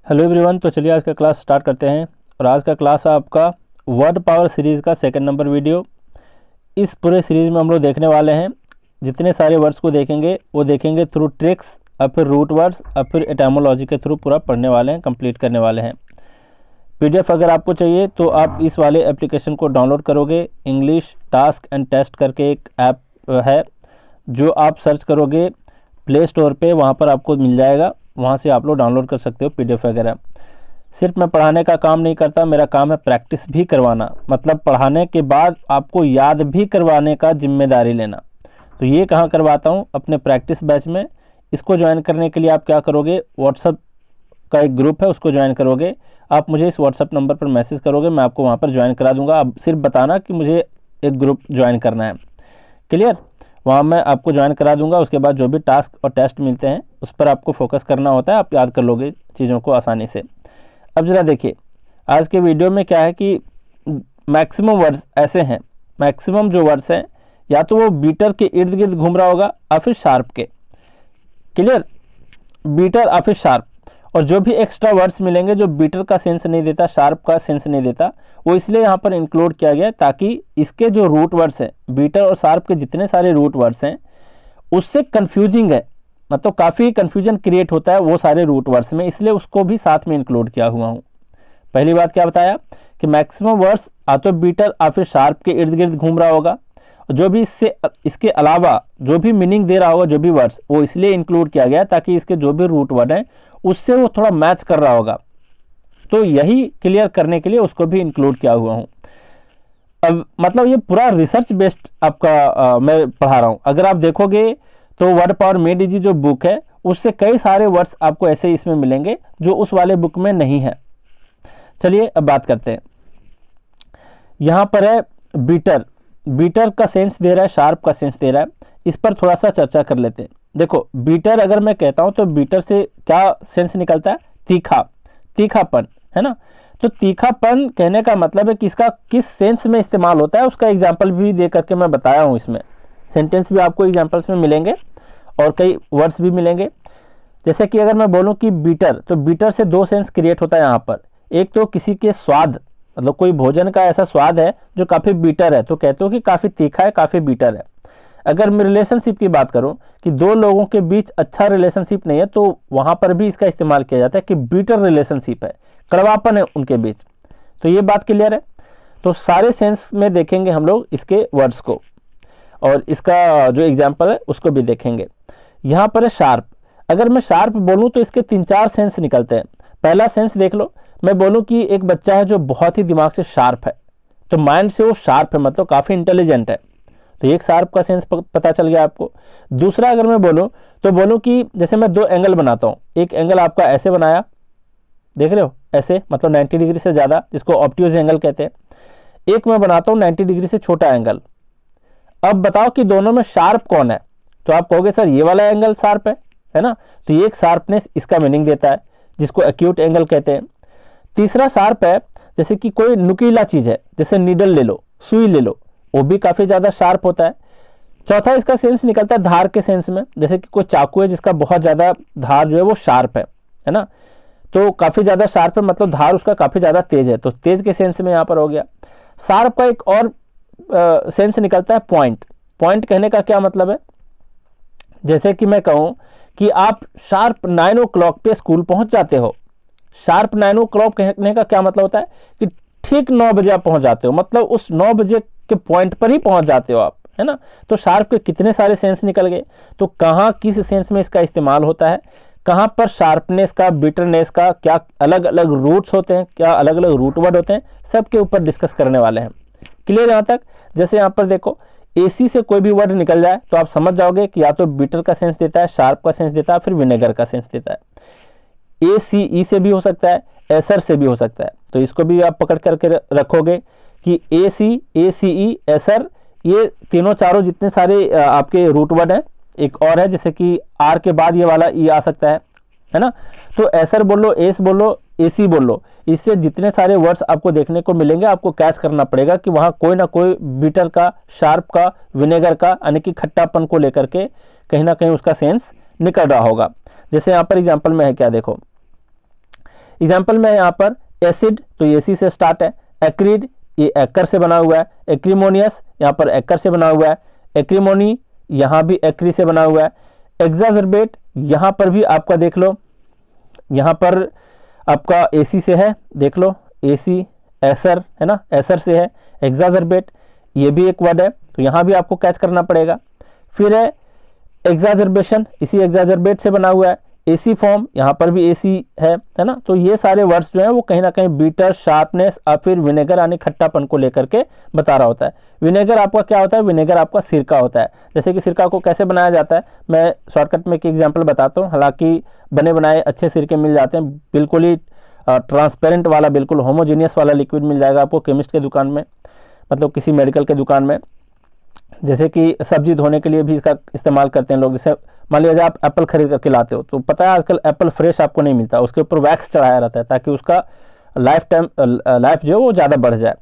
Hello everyone, तो चलिए आज का क्लास स्टार्ट करते हैं। और आज का क्लास है आपका वर्ड पावर सीरीज़ का सेकंड नंबर वीडियो। इस पूरे सीरीज़ में हम लोग देखने वाले हैं, जितने सारे वर्ड्स को देखेंगे वो देखेंगे थ्रू ट्रिक्स और फिर रूट वर्ड्स और फिर एटामोलॉजी के थ्रू पूरा पढ़ने वाले हैं, कंप्लीट करने वाले हैं। पीडीएफ अगर आपको चाहिए तो आप इस वाले एप्लीकेशन को डाउनलोड करोगे। इंग्लिश टास्क एंड टेस्ट करके एक ऐप है, जो आप सर्च करोगे प्ले स्टोर पे, वहाँ पर आपको मिल जाएगा। वहाँ से आप लोग डाउनलोड कर सकते हो पीडीएफ वगैरह। सिर्फ मैं पढ़ाने का काम नहीं करता, मेरा काम है प्रैक्टिस भी करवाना, मतलब पढ़ाने के बाद आपको याद भी करवाने का जिम्मेदारी लेना। तो ये कहाँ करवाता हूँ? अपने प्रैक्टिस बैच में। इसको ज्वाइन करने के लिए आप क्या करोगे, व्हाट्सअप का एक ग्रुप है उसको ज्वाइन करोगे। आप मुझे इस व्हाट्सअप नंबर पर मैसेज करोगे, मैं आपको वहाँ पर ज्वाइन करा दूँगा। आप सिर्फ बताना कि मुझे एक ग्रुप ज्वाइन करना है, क्लियर? वहाँ मैं आपको ज्वाइन करा दूंगा। उसके बाद जो भी टास्क और टेस्ट मिलते हैं उस पर आपको फोकस करना होता है, आप याद कर लोगे चीज़ों को आसानी से। अब ज़रा देखिए, आज के वीडियो में क्या है कि मैक्सिमम वर्ड्स ऐसे हैं, मैक्सिमम जो वर्ड्स हैं या तो वो बीटर के इर्द गिर्द घूम रहा होगा या फिर शार्प के, क्लियर? बीटर या फिर शार्प। और जो भी एक्स्ट्रा वर्ड्स मिलेंगे जो बीटर का सेंस नहीं देता, शार्प का सेंस नहीं देता, वो इसलिए यहाँ पर इंक्लूड किया गया ताकि इसके जो रूट वर्ड्स हैं, बीटर और शार्प के जितने सारे रूट वर्ड्स हैं उससे कंफ्यूजिंग है, मतलब काफ़ी कंफ्यूजन क्रिएट होता है वो सारे रूट वर्ड्स में, इसलिए उसको भी साथ में इंक्लूड किया हुआ हूँ। पहली बात क्या बताया कि मैक्सिमम वर्ड्स या तो बीटर या फिर शार्प के इर्द गिर्द घूम रहा होगा। जो भी इसके अलावा जो भी मीनिंग दे रहा होगा, जो भी वर्ड्स, वो इसलिए इंक्लूड किया गया ताकि इसके जो भी रूट वर्ड हैं उससे वो थोड़ा मैच कर रहा होगा। तो यही क्लियर करने के लिए उसको भी इंक्लूड किया हुआ हूँ। अब मतलब ये पूरा रिसर्च बेस्ड आपका मैं पढ़ा रहा हूँ। अगर आप देखोगे तो वर्ड पावर मेड इजी जो बुक है उससे कई सारे वर्ड्स आपको ऐसे इसमें मिलेंगे जो उस वाले बुक में नहीं है। चलिए अब बात करते हैं। यहाँ पर है बीटर, बीटर का सेंस दे रहा है, शार्प का सेंस दे रहा है। इस पर थोड़ा सा चर्चा कर लेते हैं। देखो, बीटर अगर मैं कहता हूं तो बीटर से क्या सेंस निकलता है? तीखा, तीखापन, है ना? तो तीखापन कहने का मतलब है कि इसका किस सेंस में इस्तेमाल होता है, उसका एग्जाम्पल भी दे करके मैं बताया हूं। इसमें सेंटेंस भी आपको एग्जाम्पल्स में मिलेंगे और कई वर्ड्स भी मिलेंगे। जैसे कि अगर मैं बोलूं कि बीटर, तो बीटर से दो सेंस क्रिएट होता है यहाँ पर। एक तो किसी के स्वाद, मतलब कोई भोजन का ऐसा स्वाद है जो काफ़ी बीटर है, तो कहते हो कि काफ़ी तीखा है, काफ़ी बीटर है। अगर मैं रिलेशनशिप की बात करूं कि दो लोगों के बीच अच्छा रिलेशनशिप नहीं है, तो वहां पर भी इसका इस्तेमाल किया जाता है कि बीटर रिलेशनशिप है, कड़वापन है उनके बीच। तो ये बात क्लियर है। तो सारे सेंस में देखेंगे हम लोग इसके वर्ड्स को, और इसका जो एग्जाम्पल है उसको भी देखेंगे। यहाँ पर है शार्प। अगर मैं शार्प बोलूँ तो इसके 3-4 सेंस निकलते हैं। पहला सेंस देख लो, मैं बोलूँ कि एक बच्चा है जो बहुत ही दिमाग से शार्प है, तो माइंड से वो शार्प है, मतलब काफ़ी इंटेलिजेंट है, तो एक शार्प का सेंस पता चल गया आपको। दूसरा अगर मैं बोलूं तो बोलूं कि जैसे मैं दो एंगल बनाता हूं, एक एंगल आपका ऐसे बनाया, देख रहे हो, ऐसे, मतलब 90 डिग्री से ज़्यादा, जिसको ऑब्ट्यूज एंगल कहते हैं। एक मैं बनाता हूं 90 डिग्री से छोटा एंगल। अब बताओ कि दोनों में शार्प कौन है? तो आप कहोगे सर ये वाला एंगल शार्प है ना? तो ये एक शार्पनेस इसका मीनिंग देता है, जिसको एक्यूट एंगल कहते हैं। तीसरा शार्प है, जैसे कि कोई नुकीला चीज़ है, जैसे नीडल ले लो, सुई ले लो, वो भी काफ़ी ज़्यादा शार्प होता है। चौथा इसका सेंस निकलता है धार के सेंस में, जैसे कि कोई चाकू है जिसका बहुत ज़्यादा धार जो है वो शार्प है ना? तो काफ़ी ज़्यादा शार्प है, मतलब धार उसका काफ़ी ज़्यादा तेज है, तो तेज के सेंस में यहाँ पर हो गया। शार्प का एक और सेंस निकलता है पॉइंट। पॉइंट कहने का क्या मतलब है? जैसे कि मैं कहूँ कि आप शार्प 9 o'clock पे स्कूल पहुँच जाते हो। शार्प 9 o'clock कहने का क्या मतलब होता है कि ठीक 9 बजे आप पहुँच जाते हो, मतलब उस 9 बजे के पॉइंट पर ही पहुंच जाते हो आप, है ना? तो शार्प के कितने सारे सेंस निकल गए। तो कहाँ किस सेंस में इसका इस्तेमाल होता है, कहाँ पर शार्पनेस का, बिटरनेस का क्या अलग अलग रूट्स होते हैं, क्या अलग अलग रूट वर्ड होते हैं, सब के ऊपर डिस्कस करने वाले हैं। क्लियर यहाँ तक? जैसे यहाँ पर देखो, एसी से कोई भी वर्ड निकल जाए तो आप समझ जाओगे कि या तो बिटर का सेंस देता है, शार्प का सेंस देता है, फिर विनेगर का सेंस देता है। ACE से भी हो सकता है, एसर से भी हो सकता है, तो इसको भी आप पकड़ करके रखोगे कि AC, ACE, एसर, ये तीनों चारों जितने सारे आपके रूट वर्ड हैं। एक और है जैसे कि आर के बाद ये वाला ई आ सकता है ना? तो एसर बोल लो, एस बोल लो, AC बोल लो, इससे जितने सारे वर्ड्स आपको देखने को मिलेंगे आपको कैच करना पड़ेगा कि वहाँ कोई ना कोई बीटर का, शार्प का, विनेगर का, यानी कि खट्टापन को लेकर के कहीं ना कहीं उसका सेंस निकल रहा होगा। जैसे यहाँ पर एग्जाम्पल में है क्या, देखो, एग्जाम्पल में यहाँ पर एसिड तो ये सी से स्टार्ट है, एक्रिड ये एकर से बना हुआ है, एक्रीमोनियस यहाँ पर एकर से बना हुआ है, एक्रीमोनी यहाँ भी एक्री से बना हुआ है, एग्जाजर्बेट यहाँ पर भी आपका देख लो, यहाँ पर आपका एसी से है, देख लो एसी एसर है ना, एसर से है, एग्जाजर्बेट ये भी एक वर्ड है, तो यहाँ भी आपको कैच करना पड़ेगा। फिर है एग्जाजर्बेशन, इसी एग्जाजर्बेट से बना हुआ है, एसी फॉर्म यहाँ पर भी एसी है ना। तो ये सारे वर्ड्स जो हैं वो कहीं ना कहीं बीटर, शार्पनेस और फिर विनेगर यानी खट्टापन को लेकर के बता रहा होता है। विनेगर आपका क्या होता है, विनेगर आपका सिरका होता है। जैसे कि सिरका को कैसे बनाया जाता है, मैं शॉर्टकट में एक एग्जाम्पल बताता हूँ। हालांकि बने बनाए अच्छे सिरके मिल जाते हैं, बिल्कुल ही ट्रांसपेरेंट वाला, बिल्कुल होमोजीनियस वाला लिक्विड मिल जाएगा आपको केमिस्ट के दुकान में, मतलब किसी मेडिकल के दुकान में। जैसे कि सब्जी धोने के लिए भी इसका इस्तेमाल करते हैं लोग। जैसे मान लीजिए आप एप्पल खरीद करके लाते हो, तो पता है आजकल एप्पल फ्रेश आपको नहीं मिलता, उसके ऊपर वैक्स चढ़ाया रहता है ताकि उसका लाइफ जो है वो ज़्यादा बढ़ जाए।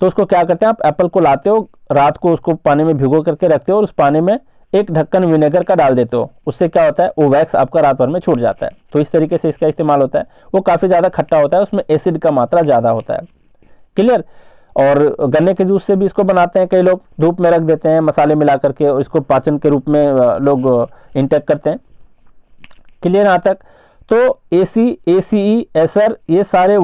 तो उसको क्या करते हैं, आप एप्पल को लाते हो, रात को उसको पानी में भिगो करके रखते हो और उस पानी में एक ढक्कन विनेगर का डाल देते हो। उससे क्या होता है, वो वैक्स आपका रात भर में छूट जाता है। तो इस तरीके से इसका इस्तेमाल होता है। वो काफ़ी ज़्यादा खट्टा होता है, उसमें एसिड का मात्रा ज़्यादा होता है। क्लियर। और गन्ने के जूस से भी इसको बनाते हैं कई लोग, धूप में रख देते हैं मसाले मिला करके और इसको पाचन के रूप में लोग इंटेक करते हैं। क्लियर यहाँ तक। तो एसी, एसीई, एसर ये सारे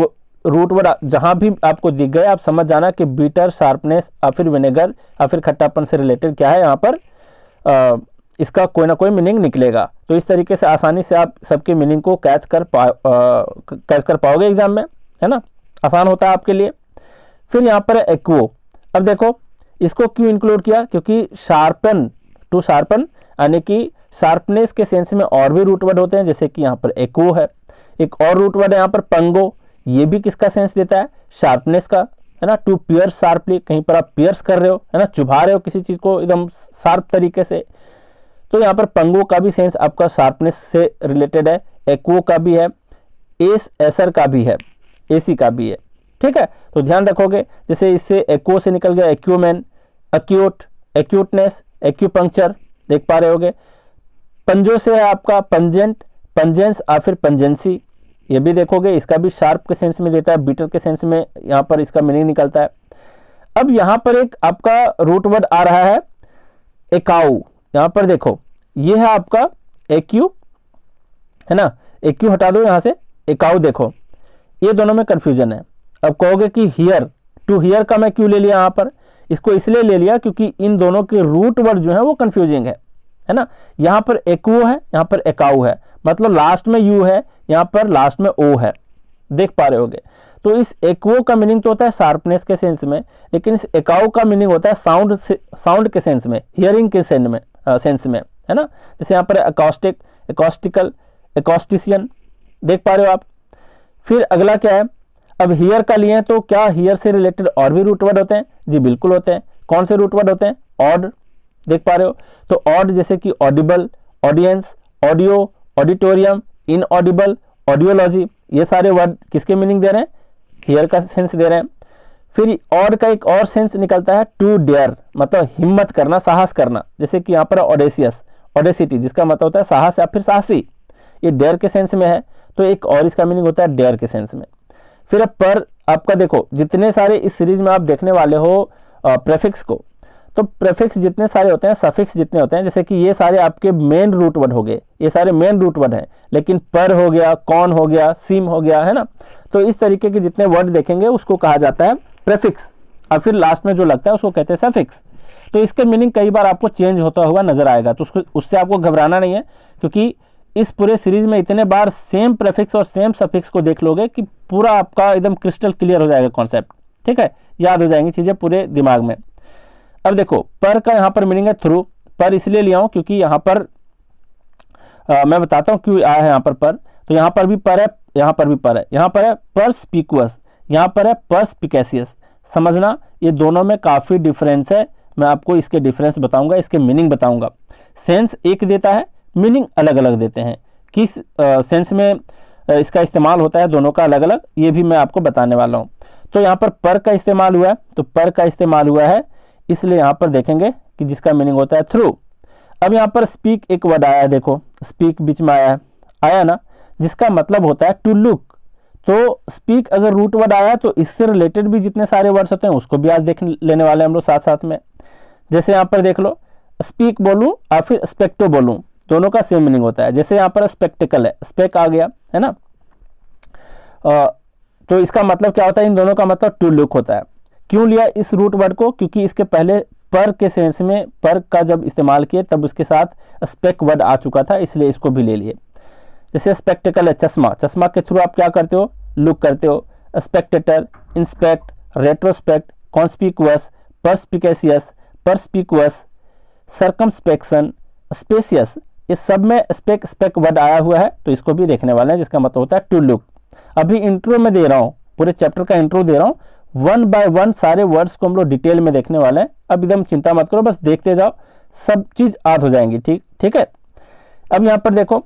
रूट वर्ड जहाँ भी आपको दिख गए आप समझ जाना कि बीटर, शार्पनेस या फिर विनेगर या फिर खट्टापन से रिलेटेड क्या है यहाँ पर, इसका कोई ना कोई मीनिंग निकलेगा। तो इस तरीके से आसानी से आप सबके मीनिंग को कैच कर पाओगे एग्जाम में, है ना, आसान होता है आपके लिए। फिर यहाँ पर एक्वो। अब देखो इसको क्यों इंक्लूड किया, क्योंकि शार्पन, टू शार्पन यानी कि शार्पनेस के सेंस में और भी रूट वर्ड होते हैं, जैसे कि यहाँ पर एक्वो है। एक और रूट वर्ड है यहाँ पर पंगो, ये भी किसका सेंस देता है, शार्पनेस का, है ना। टू पियर्स शार्पली, कहीं पर आप पियर्स कर रहे हो, है ना, चुभा रहे हो किसी चीज को एकदम शार्प तरीके से, तो यहाँ पर पंगो का भी सेंस आपका शार्पनेस से रिलेटेड है। एक्वो का भी है, एसर का भी है, एसी का भी है। ठीक है, तो ध्यान रखोगे। जैसे इससे एक्वो से निकल गया एक्यूमेन, एक्यूट, एक्यूटनेस, एक्यूपंक्चर, देख पा रहे होगे। पंजो से है आपका पंजेंट, पंजेंस या फिर पंजेंसी, ये भी देखोगे, इसका भी शार्प के सेंस में देता है, बीटर के सेंस में यहाँ पर इसका मीनिंग निकलता है। अब यहाँ पर एक आपका रूट वर्ड आ रहा है एकाउ। यहाँ पर देखो ये है आपका एक्यू, है ना, एक्यू हटा दो यहाँ से, एकाउ देखो, ये दोनों में कंफ्यूजन है। अब कहोगे कि हियर, टू हियर का मैं क्यों ले लिया यहाँ पर, इसको इसलिए ले लिया क्योंकि इन दोनों के रूट वर्ड जो है वो कंफ्यूजिंग है ना। यहाँ पर एक्वो है, यहाँ पर एकाउ है, मतलब लास्ट में यू है, यहाँ पर लास्ट में ओ है, देख पा रहे होगे। तो इस एक्वो का मीनिंग तो होता है शार्पनेस के सेंस में, लेकिन इस एकाउ का मीनिंग होता है साउंड के सेंस में, हियरिंग के सेंस में, है ना। जैसे यहाँ पर अकॉस्टिक, एकॉस्टिकल, एकॉस्टिशियन, देख पा रहे हो आप। फिर अगला क्या है, अब हियर का लिए तो क्या हियर से रिलेटेड और भी रूट वर्ड होते हैं, जी बिल्कुल होते हैं। कौन से रूट वर्ड होते हैं, ऑड, देख पा रहे हो। तो ऑड जैसे कि Audible, audience, audio, auditorium, inaudible, audiology, ये सारे वर्ड किसके मीनिंग दे रहे हैं, हियर का सेंस दे रहे हैं। फिर ऑड का एक और सेंस निकलता है टू डेयर, मतलब हिम्मत करना, साहस करना, जैसे कि यहाँ पर ऑडेसियस, ऑडेसिटी, जिसका मतलब होता है साहस या फिर साहसी, ये डेयर के सेंस में है, तो एक और इसका मीनिंग होता है डेयर के सेंस में। फिर अब पर आपका देखो, जितने सारे इस सीरीज में आप देखने वाले हो प्रेफिक्स को, तो प्रेफिक्स जितने सारे होते हैं, सफिक्स जितने होते हैं, जैसे कि ये सारे आपके मेन रूट वर्ड हो गए, ये सारे मेन रूट वर्ड हैं, लेकिन पर हो गया, कौन हो गया, सीम हो गया, है ना। तो इस तरीके के जितने वर्ड देखेंगे उसको कहा जाता है प्रेफिक्स, और फिर लास्ट में जो लगता है उसको कहते हैं सफिक्स। तो इसके मीनिंग कई बार आपको चेंज होता हुआ नजर आएगा, तो उससे आपको घबराना नहीं है, क्योंकि इस पूरे सीरीज में इतने बार सेम प्रेफिक्स और सेम सफिक्स को देख लोगे कि पूरा आपका एकदम क्रिस्टल क्लियर हो जाएगा कॉन्सेप्ट। ठीक है, याद हो जाएंगी चीजें पूरे दिमाग में। अब देखो पर का यहाँ पर मीनिंग है थ्रू, पर इसलिए लिया हूं क्योंकि यहाँ पर मैं बताता हूँ क्यों आया है यहाँ पर। तो यहाँ पर भी पर है, यहाँ पर भी पर है, यहाँ पर है परस्पिकुअस, यहाँ पर है परस्पिकेसियस। समझना ये दोनों में काफ़ी डिफरेंस है, मैं आपको इसके डिफरेंस बताऊंगा, इसके मीनिंग बताऊंगा। सेंस एक देता है, मीनिंग अलग अलग देते हैं, किस सेंस में इसका इस्तेमाल होता है दोनों का अलग अलग, ये भी मैं आपको बताने वाला हूँ। तो यहाँ पर का इस्तेमाल हुआ है, तो पर का इस्तेमाल हुआ है, इसलिए यहाँ पर देखेंगे कि जिसका मीनिंग होता है थ्रू। अब यहाँ पर स्पीक एक वर्ड आया है, देखो स्पीक बीच में आया है, आया ना, जिसका मतलब होता है टू लुक, तो स्पीक अगर रूट वर्ड आया तो इससे रिलेटेड भी जितने सारे वर्ड्स होते हैं उसको भी आज देख लेने वाले हैं हम लोग साथ साथ में। जैसे यहाँ पर देख लो, स्पीक बोलूँ या फिर स्पेक्टो बोलूँ, दोनों का सेम मीनिंग होता है। जैसे यहाँ पर स्पेक्टिकल है, स्पेक आ गया है ना, तो इसका मतलब क्या होता है, इन दोनों का मतलब टू लुक होता है। क्यों लिया इस रूट वर्ड को, क्योंकि इसके पहले पर के सेंस में पर का जब इस्तेमाल किए तब उसके साथ स्पेक वर्ड आ चुका था, इसलिए इसको भी ले लिए। जैसे स्पेक्टिकल है चश्मा, चश्मा के थ्रू आप क्या करते हो, लुक करते हो। Spectator, inspect, retrospect, conspicuous, perspicacious, perspicuous, circumspection, spacious, इस सब में स्पेक स्पेक वर्ड आया हुआ है, तो इसको भी देखने वाले हैं, जिसका मतलब होता है टू लुक। अभी इंट्रो में दे रहा हूँ, पूरे चैप्टर का इंट्रो दे रहा हूँ, वन बाय वन सारे वर्ड्स को हम लोग डिटेल में देखने वाले हैं। अब एकदम चिंता मत करो, बस देखते जाओ, सब चीज़ याद हो जाएंगी। ठीक है। अब यहाँ पर देखो,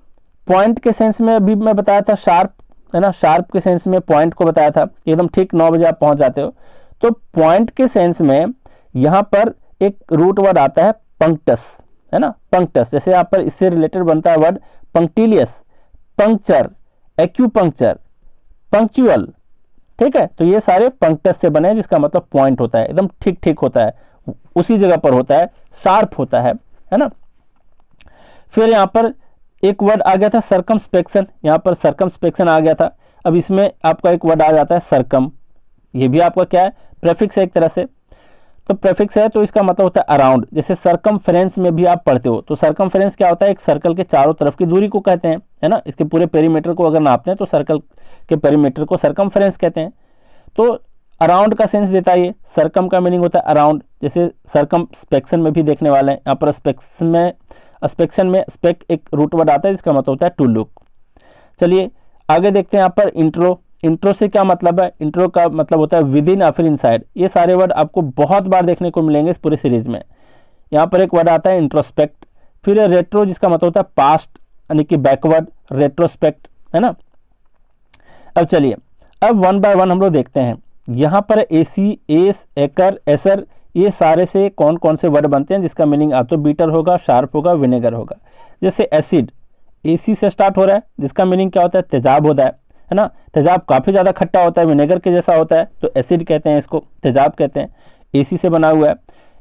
पॉइंट के सेंस में अभी मैं बताया था शार्प, है ना, शार्प के सेंस में पॉइंट को बताया था, एकदम ठीक 9 बजे आप पहुँच जाते हो। तो पॉइंट के सेंस में यहाँ पर एक रूट वर्ड आता है पंक्टस, है ना, पंक्टस। जैसे यहाँ पर इससे रिलेटेड बनता है वर्ड पंक्टिलियस, पंक्चर, एक्यूपंक्चर, पंक्चुअल। ठीक है, तो ये सारे पंक्टस से बने हैं, जिसका मतलब पॉइंट होता है, एकदम ठीक ठीक होता है, उसी जगह पर होता है, शार्प होता है ना। फिर यहाँ पर एक वर्ड आ गया था सर्कमस्पेक्शन, यहाँ पर सर्कमस्पेक्शन आ गया था। अब इसमें आपका एक वर्ड आ जाता है सर्कम, ये भी आपका क्या है, प्रेफिक्स है एक तरह से। तो प्रेफिक्स है तो इसका मतलब होता है अराउंड। जैसे सर्कमफ्रेंस में भी आप पढ़ते हो, तो सर्कमफ्रेंस क्या होता है, एक सर्कल के चारों तरफ की दूरी को कहते हैं, है ना। इसके पूरे पेरीमीटर को अगर नापते हैं तो सर्कल के पेरीमीटर को सर्कमफ्रेंस कहते हैं। तो अराउंड का सेंस देता है ये, सर्कम का मीनिंग होता है अराउंड। जैसे सर्कमस्पेक्शन में भी देखने वाले हैं, यहाँ पर स्पेक्शन में स्पेक एक रूट वर्ड आता है, जिसका मतलब होता है टू लुक। चलिए आगे देखते हैं। यहाँ पर इंट्रो, इंट्रो से क्या मतलब है, इंट्रो का मतलब होता है विद इन या फिर इनसाइड। ये सारे वर्ड आपको बहुत बार देखने को मिलेंगे इस पूरे सीरीज में। यहाँ पर एक वर्ड आता है इंट्रोस्पेक्ट, फिर रेट्रो जिसका मतलब होता है पास्ट यानी कि बैकवर्ड, रेट्रोस्पेक्ट, है ना। अब चलिए, अब वन बाय वन हम लोग देखते हैं। यहाँ पर एसी, एस, एकर, एसर, ये सारे से कौन कौन से वर्ड बनते हैं जिसका मीनिंग या तो बीटर होगा, शार्प होगा, विनेगर होगा। जैसे एसिड, एसी से स्टार्ट हो रहा है, जिसका मीनिंग क्या होता है, तेजाब होता है ना। तेजाब काफ़ी ज़्यादा खट्टा होता है, विनेगर के जैसा होता है, तो एसिड कहते हैं इसको, तेजाब कहते हैं, एसी से बना हुआ है।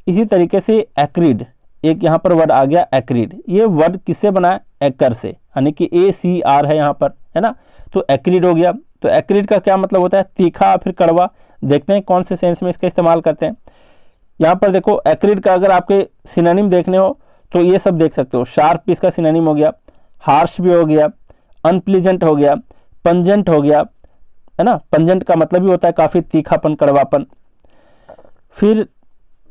इसी तरीके से एक्रिड, एक यहाँ पर वर्ड आ गया एक्रिड, ये वर्ड किससे बना है, एकर से, यानी कि ACR है यहाँ पर, है ना। तो एक्रिड हो गया। तो एक्रिड का क्या मतलब होता है, तीखा फिर कड़वा। देखते हैं कौन से सेंस में इसका इस्तेमाल करते हैं। यहाँ पर देखो, एक्रिड का अगर आपके सिनोनिम देखने हो तो ये सब देख सकते हो। शार्प भी इसका सिनोनिम हो गया, हार्श भी हो गया, अनप्लीजेंट हो गया, पंजेंट हो गया, है ना। पंजेंट का मतलब भी होता है काफ़ी तीखापन, कड़वापन। फिर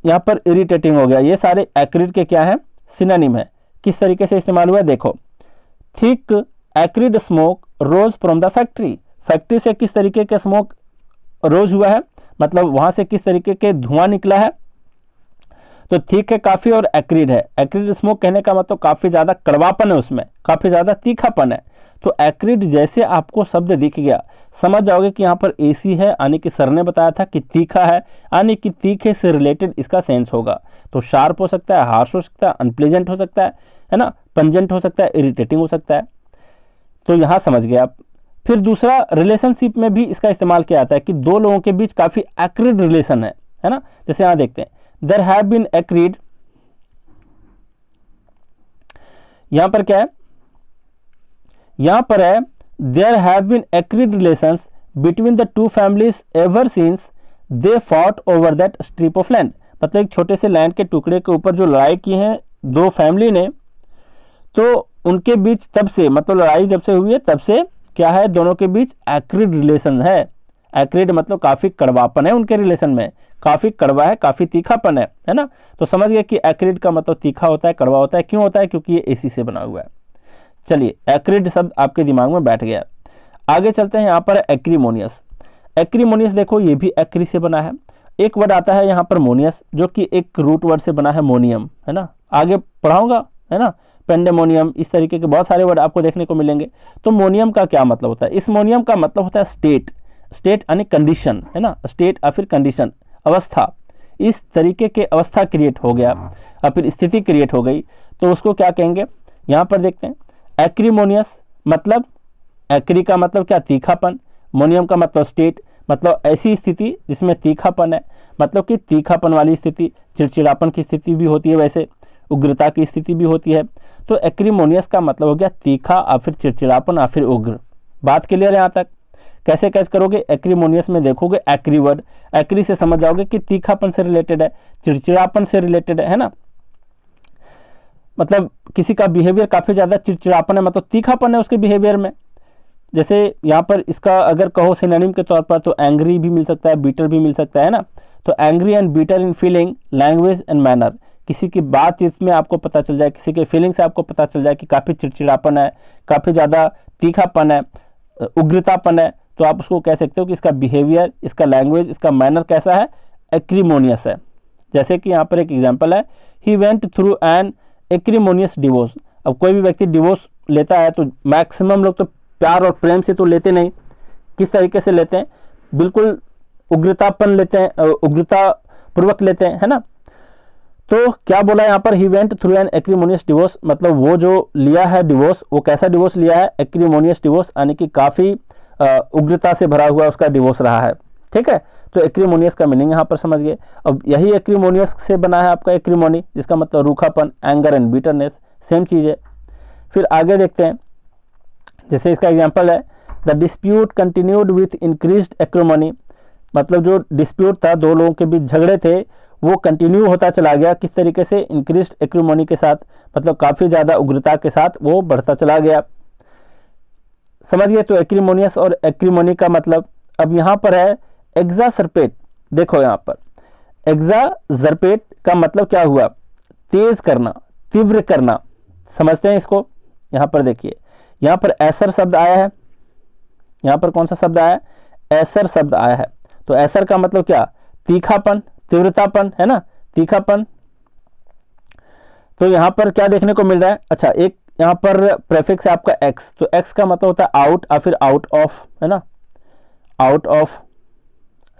यहाँ पर इरिटेटिंग हो गया। ये सारे एक्रिड के क्या है, सिनोनिम है। किस तरीके से इस्तेमाल हुआ है देखो, thick acrid smoke rose from the factory, factory से किस तरीके के स्मोक रोज हुआ है, मतलब वहाँ से किस तरीके के धुआं निकला है। तो थिक है काफ़ी और एक्रिड है। एक्रिड स्मोक कहने का मतलब काफ़ी ज़्यादा कड़वापन है, उसमें काफ़ी ज़्यादा तीखापन है। तो एक्रिड जैसे आपको शब्द दिख गया, समझ जाओगे कि यहाँ पर एसी है, यानी कि सर ने बताया था कि तीखा है, यानी कि तीखे से रिलेटेड इसका सेंस होगा। तो शार्प हो सकता है, हार्श हो सकता है, अनप्लेजेंट हो सकता है ना, पंजेंट हो सकता है, इरिटेटिंग हो सकता है। तो यहाँ समझ गए आप। फिर दूसरा, रिलेशनशिप में भी इसका इस्तेमाल किया जाता है कि दो लोगों के बीच काफ़ी एक्रिड रिलेशन है ना। जैसे यहाँ देखते हैं, देयर हैव बीन एक्रिड, यहाँ पर क्या है, यहाँ पर है there have been acrid relations between the two families ever since they fought over that strip of land. मतलब एक छोटे से लैंड के टुकड़े के ऊपर जो लड़ाई की है दो फैमिली ने, तो उनके बीच तब से, मतलब लड़ाई जब से हुई है तब से क्या है, दोनों के बीच एक्रिड रिलेशन है। एक्रिड मतलब काफ़ी कड़वापन है उनके रिलेशन में, काफ़ी कड़वा है, काफ़ी तीखापन है ना। तो समझ गए कि एक्रिड का मतलब तीखा होता है, कड़वा होता है। क्यों होता है, क्योंकि ये एसी से बना हुआ है। चलिए, एक्रिड शब्द आपके दिमाग में बैठ गया। आगे चलते हैं। यहाँ पर एक्रीमोनियस, एक्रीमोनियस देखो ये भी एक्री से बना है। एक वर्ड आता है यहाँ पर मोनियस, जो कि एक रूट वर्ड से बना है मोनियम, है ना। आगे पढ़ाऊंगा, है ना, पेंडेमोनियम, इस तरीके के बहुत सारे वर्ड आपको देखने को मिलेंगे। तो मोनियम का क्या मतलब होता है, इस मोनियम का मतलब होता है स्टेट, स्टेट यानी कंडीशन, है ना, स्टेट या फिर कंडीशन, अवस्था। इस तरीके के अवस्था क्रिएट हो गया या फिर स्थिति क्रिएट हो गई, तो उसको क्या कहेंगे। यहाँ पर देखते हैं, एक्रीमोनियस मतलब, एक्री का मतलब क्या, तीखापन, मोनियम का मतलब स्टेट, मतलब ऐसी स्थिति जिसमें तीखापन है, मतलब कि तीखापन वाली स्थिति, चिड़चिड़ापन की स्थिति भी होती है, वैसे उग्रता की स्थिति भी होती है। तो एक्रीमोनियस का मतलब हो गया तीखा और फिर चिड़चिड़ापन और फिर उग्र। बात क्लियर है यहाँ तक? कैसे कैच करोगे? एक्रीमोनियस में देखोगे एक्री वर्ड, एक्री से समझ जाओगे कि तीखापन से रिलेटेड है, चिड़चिड़ापन से रिलेटेड है ना, मतलब किसी का बिहेवियर काफ़ी ज़्यादा चिड़चिड़ापन है, मतलब तीखापन है उसके बिहेवियर में। जैसे यहाँ पर इसका अगर कहो सिनोनिम के तौर पर तो एंग्री भी मिल सकता है, बीटर भी मिल सकता है ना। तो angry and bitter in feeling, language and manner, किसी की बातचीत में आपको पता चल जाए, किसी के फीलिंग से आपको पता चल जाए कि काफ़ी चिड़चिड़ापन है, काफ़ी ज़्यादा तीखापन है, उग्रतापन है, तो आप उसको कह सकते हो कि इसका बिहेवियर, इसका लैंग्वेज, इसका मैनर कैसा है, एक्रीमोनियस है। जैसे कि यहाँ पर एक एग्जांपल है, he went through an acrimonious divorce. अब कोई भी व्यक्ति डिवोर्स लेता है तो मैक्सिमम लोग तो प्यार और प्रेम से तो लेते नहीं, किस तरीके से लेते हैं, बिल्कुल उग्रतापन लेते हैं, उग्रता पूर्वक लेते हैं, है ना। तो क्या बोला यहाँ पर, he went through an acrimonious divorce, मतलब वो जो लिया है डिवोर्स, वो कैसा डिवोर्स लिया है, एक्रीमोनियस डिवोर्स, यानी कि काफ़ी उग्रता से भरा हुआ उसका डिवोर्स रहा है, ठीक है। तो एक्रीमोनियस का मीनिंग यहाँ पर समझ गए। अब यही एक्रीमोनियस से बना है आपका एक्रीमोनी, जिसका मतलब रूखापन, एंगर एंड बिटरनेस, सेम चीज़ है। फिर आगे देखते हैं, जैसे इसका एग्जांपल है, the dispute continued with increased acrimony, मतलब जो डिस्प्यूट था, दो लोगों के बीच झगड़े थे, वो कंटिन्यू होता चला गया, किस तरीके से, इंक्रीज्ड एक्रीमोनी के साथ, मतलब काफ़ी ज़्यादा उग्रता के साथ वो बढ़ता चला गया, समझ गए। तो एक्रीमोनियस और एक्रीमोनी का मतलब। अब यहाँ पर है एग्जासर्पेट, देखो यहाँ पर एग्जासर्पेट का मतलब क्या हुआ, तेज करना, तीव्र करना, समझते हैं इसको। यहाँ पर देखिए, यहाँ पर एसर शब्द आया है, यहाँ पर कौन सा शब्द आया है, एसर शब्द आया है। तो एसर का मतलब क्या, तीखापन, तीव्रतापन, है ना, तीखापन। तो यहाँ पर क्या देखने को मिल रहा है, अच्छा एक यहाँ पर प्रेफिक्स है आपका एक्स, तो एक्स का मतलब होता है आउट और फिर आउट ऑफ, है ना, आउट ऑफ,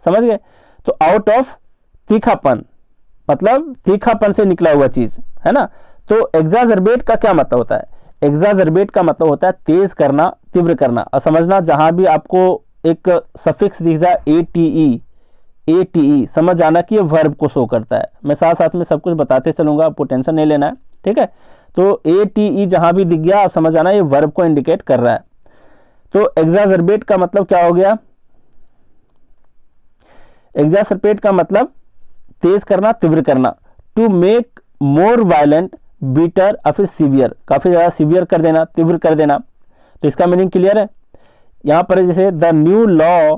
समझ गए। तो आउट ऑफ तीखापन, मतलब तीखापन से निकला हुआ चीज, है ना। तो एग्जाजर्बेट का क्या मतलब होता है, एग्जाजर्बेट का मतलब होता है तेज करना, तीव्र करना। और समझना, जहां भी आपको एक सफिक्स दिख जाए ATE, समझ आना कि ये वर्ब को शो करता है। मैं साथ साथ में सब कुछ बताते चलूंगा, आपको टेंशन नहीं लेना है, ठीक है। तो ATE जहां भी दिख गया आप समझ आना ये वर्ब को इंडिकेट कर रहा है। तो एग्जाजर्बेट का मतलब क्या हो गया, एग्जासर्पेट का मतलब तेज करना, तीव्र करना, to make more violent, bitter और फिर सीवियर, काफी ज्यादा सीवियर कर देना, तीव्र कर देना। तो इसका मीनिंग क्लियर है। यहां पर जैसे the new law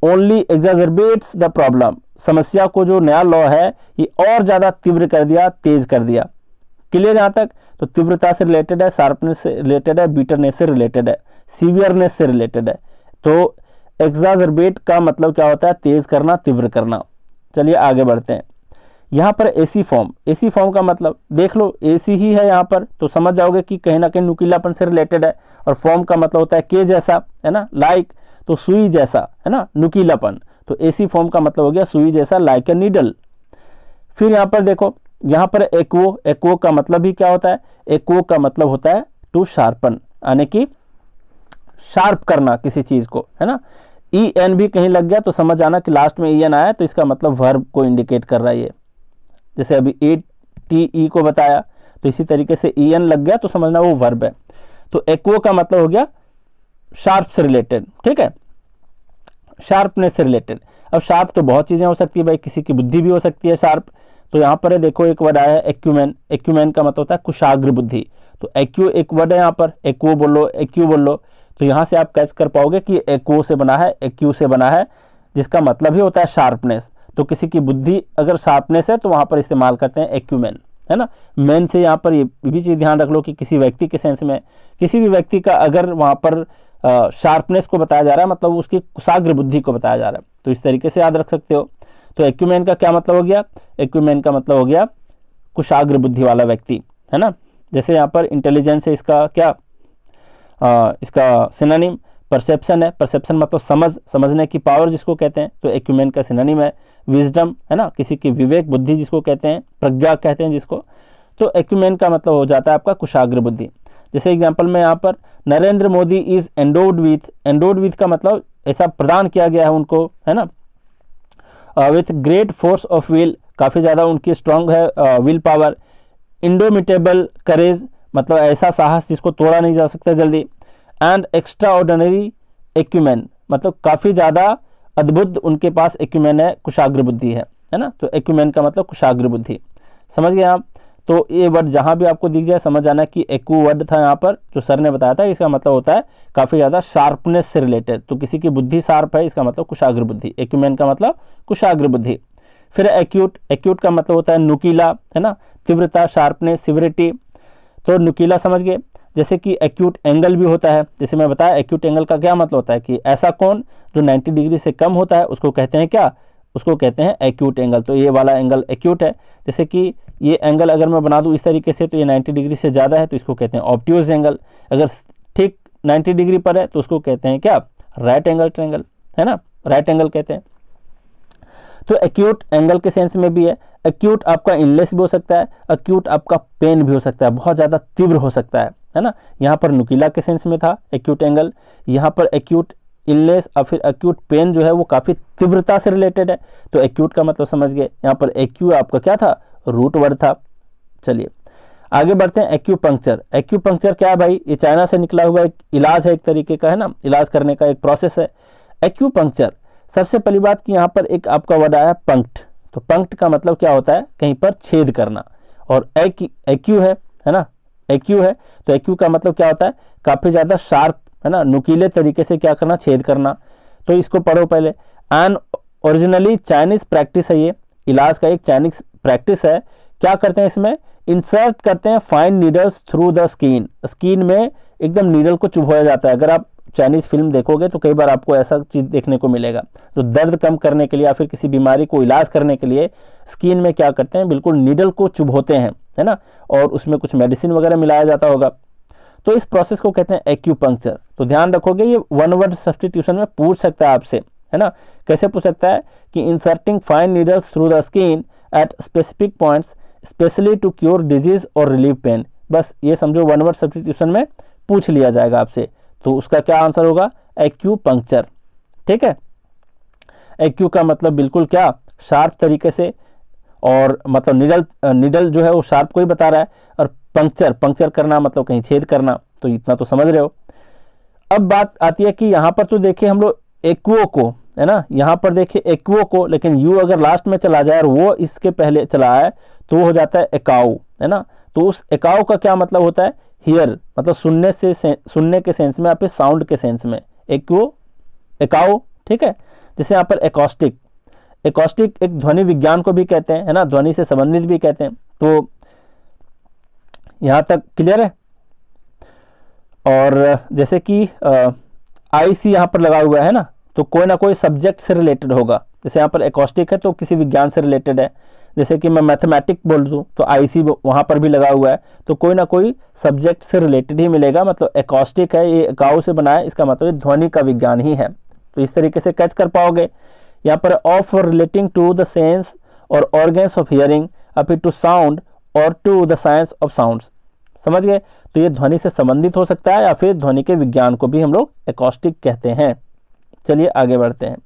only exacerbates the problem, समस्या को जो नया लॉ है ये और ज्यादा तीव्र कर दिया, तेज कर दिया। क्लियर यहां तक। तो तीव्रता से रिलेटेड है, शार्पनेस से रिलेटेड है, बीटरनेस से रिलेटेड है, सीवियरनेस से रिलेटेड है। तो एग्जाजर्बेट का मतलब क्या होता है, तेज करना, तीव्र करना। चलिए आगे बढ़ते हैं। यहाँ पर एसी फॉर्म का मतलब देख लो, एसी ही है यहाँ पर, तो समझ जाओगे कि कहीं ना कहीं नुकीलापन से रिलेटेड है। और फॉर्म का मतलब होता है के जैसा, है ना, लाइक, तो सुई जैसा, है ना, नुकीलापन। तो एसी फॉर्म का मतलब हो गया सुई जैसा, लाइक ए नीडल। फिर यहाँ पर देखो, यहाँ पर एक्वो का मतलब भी क्या होता है, एक्वो का मतलब होता है टू शार्पन, यानी कि शार्प करना किसी चीज को, है ना। EN भी कहीं लग गया तो समझ आना कि लास्ट में EN आया तो इसका मतलब वर्ब को इंडिकेट कर रहा है ये। जैसे अभी ATE को बताया, तो इसी तरीके से EN लग गया तो समझना वो वर्ब है। तो एक्वो का मतलब हो गया शार्प से रिलेटेड, ठीक है, शार्पनेस से रिलेटेड। अब शार्प तो बहुत चीजें हो सकती है भाई, किसी की बुद्धि भी हो सकती है शार्प। तो यहाँ पर है देखो, एक वर्ड आया है एक्यूमेन, एक्यूमेन का मतलब होता है कुशाग्र बुद्धि। तो एक्यू एक वर्ड है यहाँ पर, एक्वो बोलो, एक्यू बोलो, तो यहाँ से आप कैच कर पाओगे कि एक्वो से बना है, एक्यू से बना है, जिसका मतलब ही होता है शार्पनेस। तो किसी की बुद्धि अगर शार्पनेस है तो वहां पर इस्तेमाल करते हैं एक्यूमेन, है ना। मैन से यहाँ पर ये भी चीज ध्यान रख लो कि किसी व्यक्ति के सेंस में, किसी भी व्यक्ति का अगर वहां पर शार्पनेस को बताया जा रहा है, मतलब उसकी कुशाग्र बुद्धि को बताया जा रहा है, तो इस तरीके से याद रख सकते हो। तो एक्यूमेन का क्या मतलब हो गया, एक्यूमेन का मतलब हो गया कुशाग्र बुद्धि वाला व्यक्ति, है ना। जैसे यहाँ पर इंटेलिजेंस है, इसका क्या, इसका सिनोनिम परसेप्शन है, परसेप्शन मतलब समझने की पावर जिसको कहते हैं, तो एक्यूमेन का सिनोनिम है विजडम, है ना, किसी की विवेक बुद्धि जिसको कहते हैं, प्रज्ञा कहते हैं जिसको। तो एक्यूमेन का मतलब हो जाता है आपका कुशाग्र बुद्धि। जैसे एग्जांपल में यहाँ पर Narendra Modi is endowed with का मतलब ऐसा प्रदान किया गया है उनको, है ना, with great force of will, काफ़ी ज़्यादा उनकी स्ट्रांग है विल पावर, इंडोमिटेबल करेज, मतलब ऐसा साहस जिसको तोड़ा नहीं जा सकता जल्दी, एंड एक्स्ट्रा ऑर्डिनरी एक्यूमेन, मतलब काफ़ी ज़्यादा अद्भुत उनके पास एक्यूमेन है, कुशाग्र बुद्धि है ना। तो एक्यूमेन का मतलब कुशाग्र बुद्धि, समझ गए आप। तो ये वर्ड जहाँ भी आपको दिख जाए समझ आना कि एक्यू वर्ड था यहाँ पर जो सर ने बताया था, इसका मतलब होता है काफ़ी ज़्यादा शार्पनेस से रिलेटेड, तो किसी की बुद्धि शार्प है, इसका मतलब कुशाग्र बुद्धि, एक्यूमेन का मतलब कुशाग्र बुद्धि। फिर एक्यूट, एक्यूट का मतलब होता है नुकीला, है ना, तीव्रता, शार्पनेस, सिविरिटी। तो नुकीला समझ गए। जैसे कि एक्यूट एंगल भी होता है, जैसे मैं बताया एक्यूट एंगल का क्या मतलब होता है कि ऐसा कोण जो 90 डिग्री से कम होता है उसको कहते हैं क्या, उसको कहते हैं एक्यूट एंगल। तो ये वाला एंगल एक्यूट है। जैसे कि ये एंगल अगर मैं बना दूं इस तरीके से तो ये 90 डिग्री से ज़्यादा है तो इसको कहते हैं ऑब्ट्यूज एंगल। अगर ठीक 90 डिग्री पर है तो उसको कहते हैं क्या, राइट एंगल ट्रायंगल, है ना, राइट एंगल कहते हैं। तो एक्यूट एंगल के सेंस में भी है। एक्यूट आपका इनलेस भी हो सकता है, एक्यूट आपका पेन भी हो सकता है, बहुत ज़्यादा तीव्र हो सकता है ना। यहाँ पर नुकीला के सेंस में था एक्यूट एंगल, यहाँ पर एक्यूट इलनेस और फिर एक्यूट पेन जो है वो काफ़ी तीव्रता से रिलेटेड है। तो एक्यूट का मतलब समझ गए। यहाँ पर एक्यू आपका क्या था, रूट वर्ड था। चलिए आगे बढ़ते हैं। एक्यूपंक्चर, एक्यूपंक्चर क्या है भाई, ये चाइना से निकला हुआ एक इलाज है, एक तरीके का, है ना, इलाज करने का एक प्रोसेस है एक्यूपंक्चर। सबसे पहली बात कि यहाँ पर एक आपका वर्ड आया पंक्ट। तो पंक्ट का मतलब क्या होता है, कहीं पर छेद करना। और एक्यू है ना, एक्यू है तो एक्यू का मतलब क्या होता है, काफ़ी ज़्यादा शार्प, है ना, नुकीले तरीके से क्या करना, छेद करना। तो इसको पढ़ो पहले। एंड ओरिजिनली चाइनीज प्रैक्टिस है, ये इलाज का एक चाइनीज प्रैक्टिस है। क्या करते हैं इसमें, इंसर्ट करते हैं fine needles through the skin, skin में एकदम नीडल को चुभोया जाता है। अगर आप चाइनीज फिल्म देखोगे तो कई बार आपको ऐसा चीज़ देखने को मिलेगा। तो दर्द कम करने के लिए या फिर किसी बीमारी को इलाज करने के लिए स्किन में क्या करते हैं, बिल्कुल नीडल को चुभोते हैं, है ना, और उसमें कुछ मेडिसिन वगैरह मिलाया जाता होगा। तो इस प्रोसेस को कहते हैं एक्यूपंक्चर। तो ध्यान रखोगे ये वन वर्ड सब्स्टिट्यूशन में पूछ सकता है आपसे, है ना। कैसे पूछ सकता है कि inserting fine needles through the skin at specific points especially to cure disease और रिलीव पेन। बस ये समझो वन वर्ड सब्स्टिट्यूशन में पूछ लिया जाएगा आपसे, तो उसका क्या आंसर होगा, एक्यूपंक्चर। ठीक है, एक्यू का मतलब बिल्कुल क्या, शार्प तरीके से, और मतलब निडल जो है वो शार्प को ही बता रहा है। और पंक्चर करना मतलब कहीं छेद करना। तो इतना तो समझ रहे हो। अब बात आती है कि यहाँ पर तो देखिए हम लोग एक्वो को, है ना, यहाँ पर देखिए एक्वो को, लेकिन यू अगर लास्ट में चला जाए और वो इसके पहले चला है तो वो हो जाता है एकाउ, है ना। तो उस एकाउ का क्या मतलब होता है, हियर, मतलब सुनने के सेंस में या फिर साउंड के सेंस में एक्वो, एकाउ। ठीक है, जैसे यहाँ पर एकॉस्टिक, एकॉस्टिक एक ध्वनि विज्ञान को भी कहते हैं, है ना, ध्वनि से संबंधित भी कहते हैं। तो यहाँ तक क्लियर है। और जैसे कि आईसी यहाँ पर लगा हुआ है ना, तो कोई ना कोई सब्जेक्ट से रिलेटेड होगा। जैसे यहाँ पर एकॉस्टिक है तो किसी विज्ञान से रिलेटेड है। जैसे कि मैं मैथमेटिक बोल दूँ तो आईसी वहाँ पर भी लगा हुआ है, तो कोई ना कोई सब्जेक्ट से रिलेटेड ही मिलेगा। मतलब एकॉस्टिक है, ये एकाउ से बना है, इसका मतलब ध्वनि का विज्ञान ही है। तो इस तरीके से कैच कर पाओगे। यहाँ पर of relating to the sense और organs of hearing up to sound और to the science of sounds, समझ गए। तो ये ध्वनि से संबंधित हो सकता है या फिर ध्वनि के विज्ञान को भी हम लोग एकॉस्टिक कहते हैं। चलिए आगे बढ़ते हैं।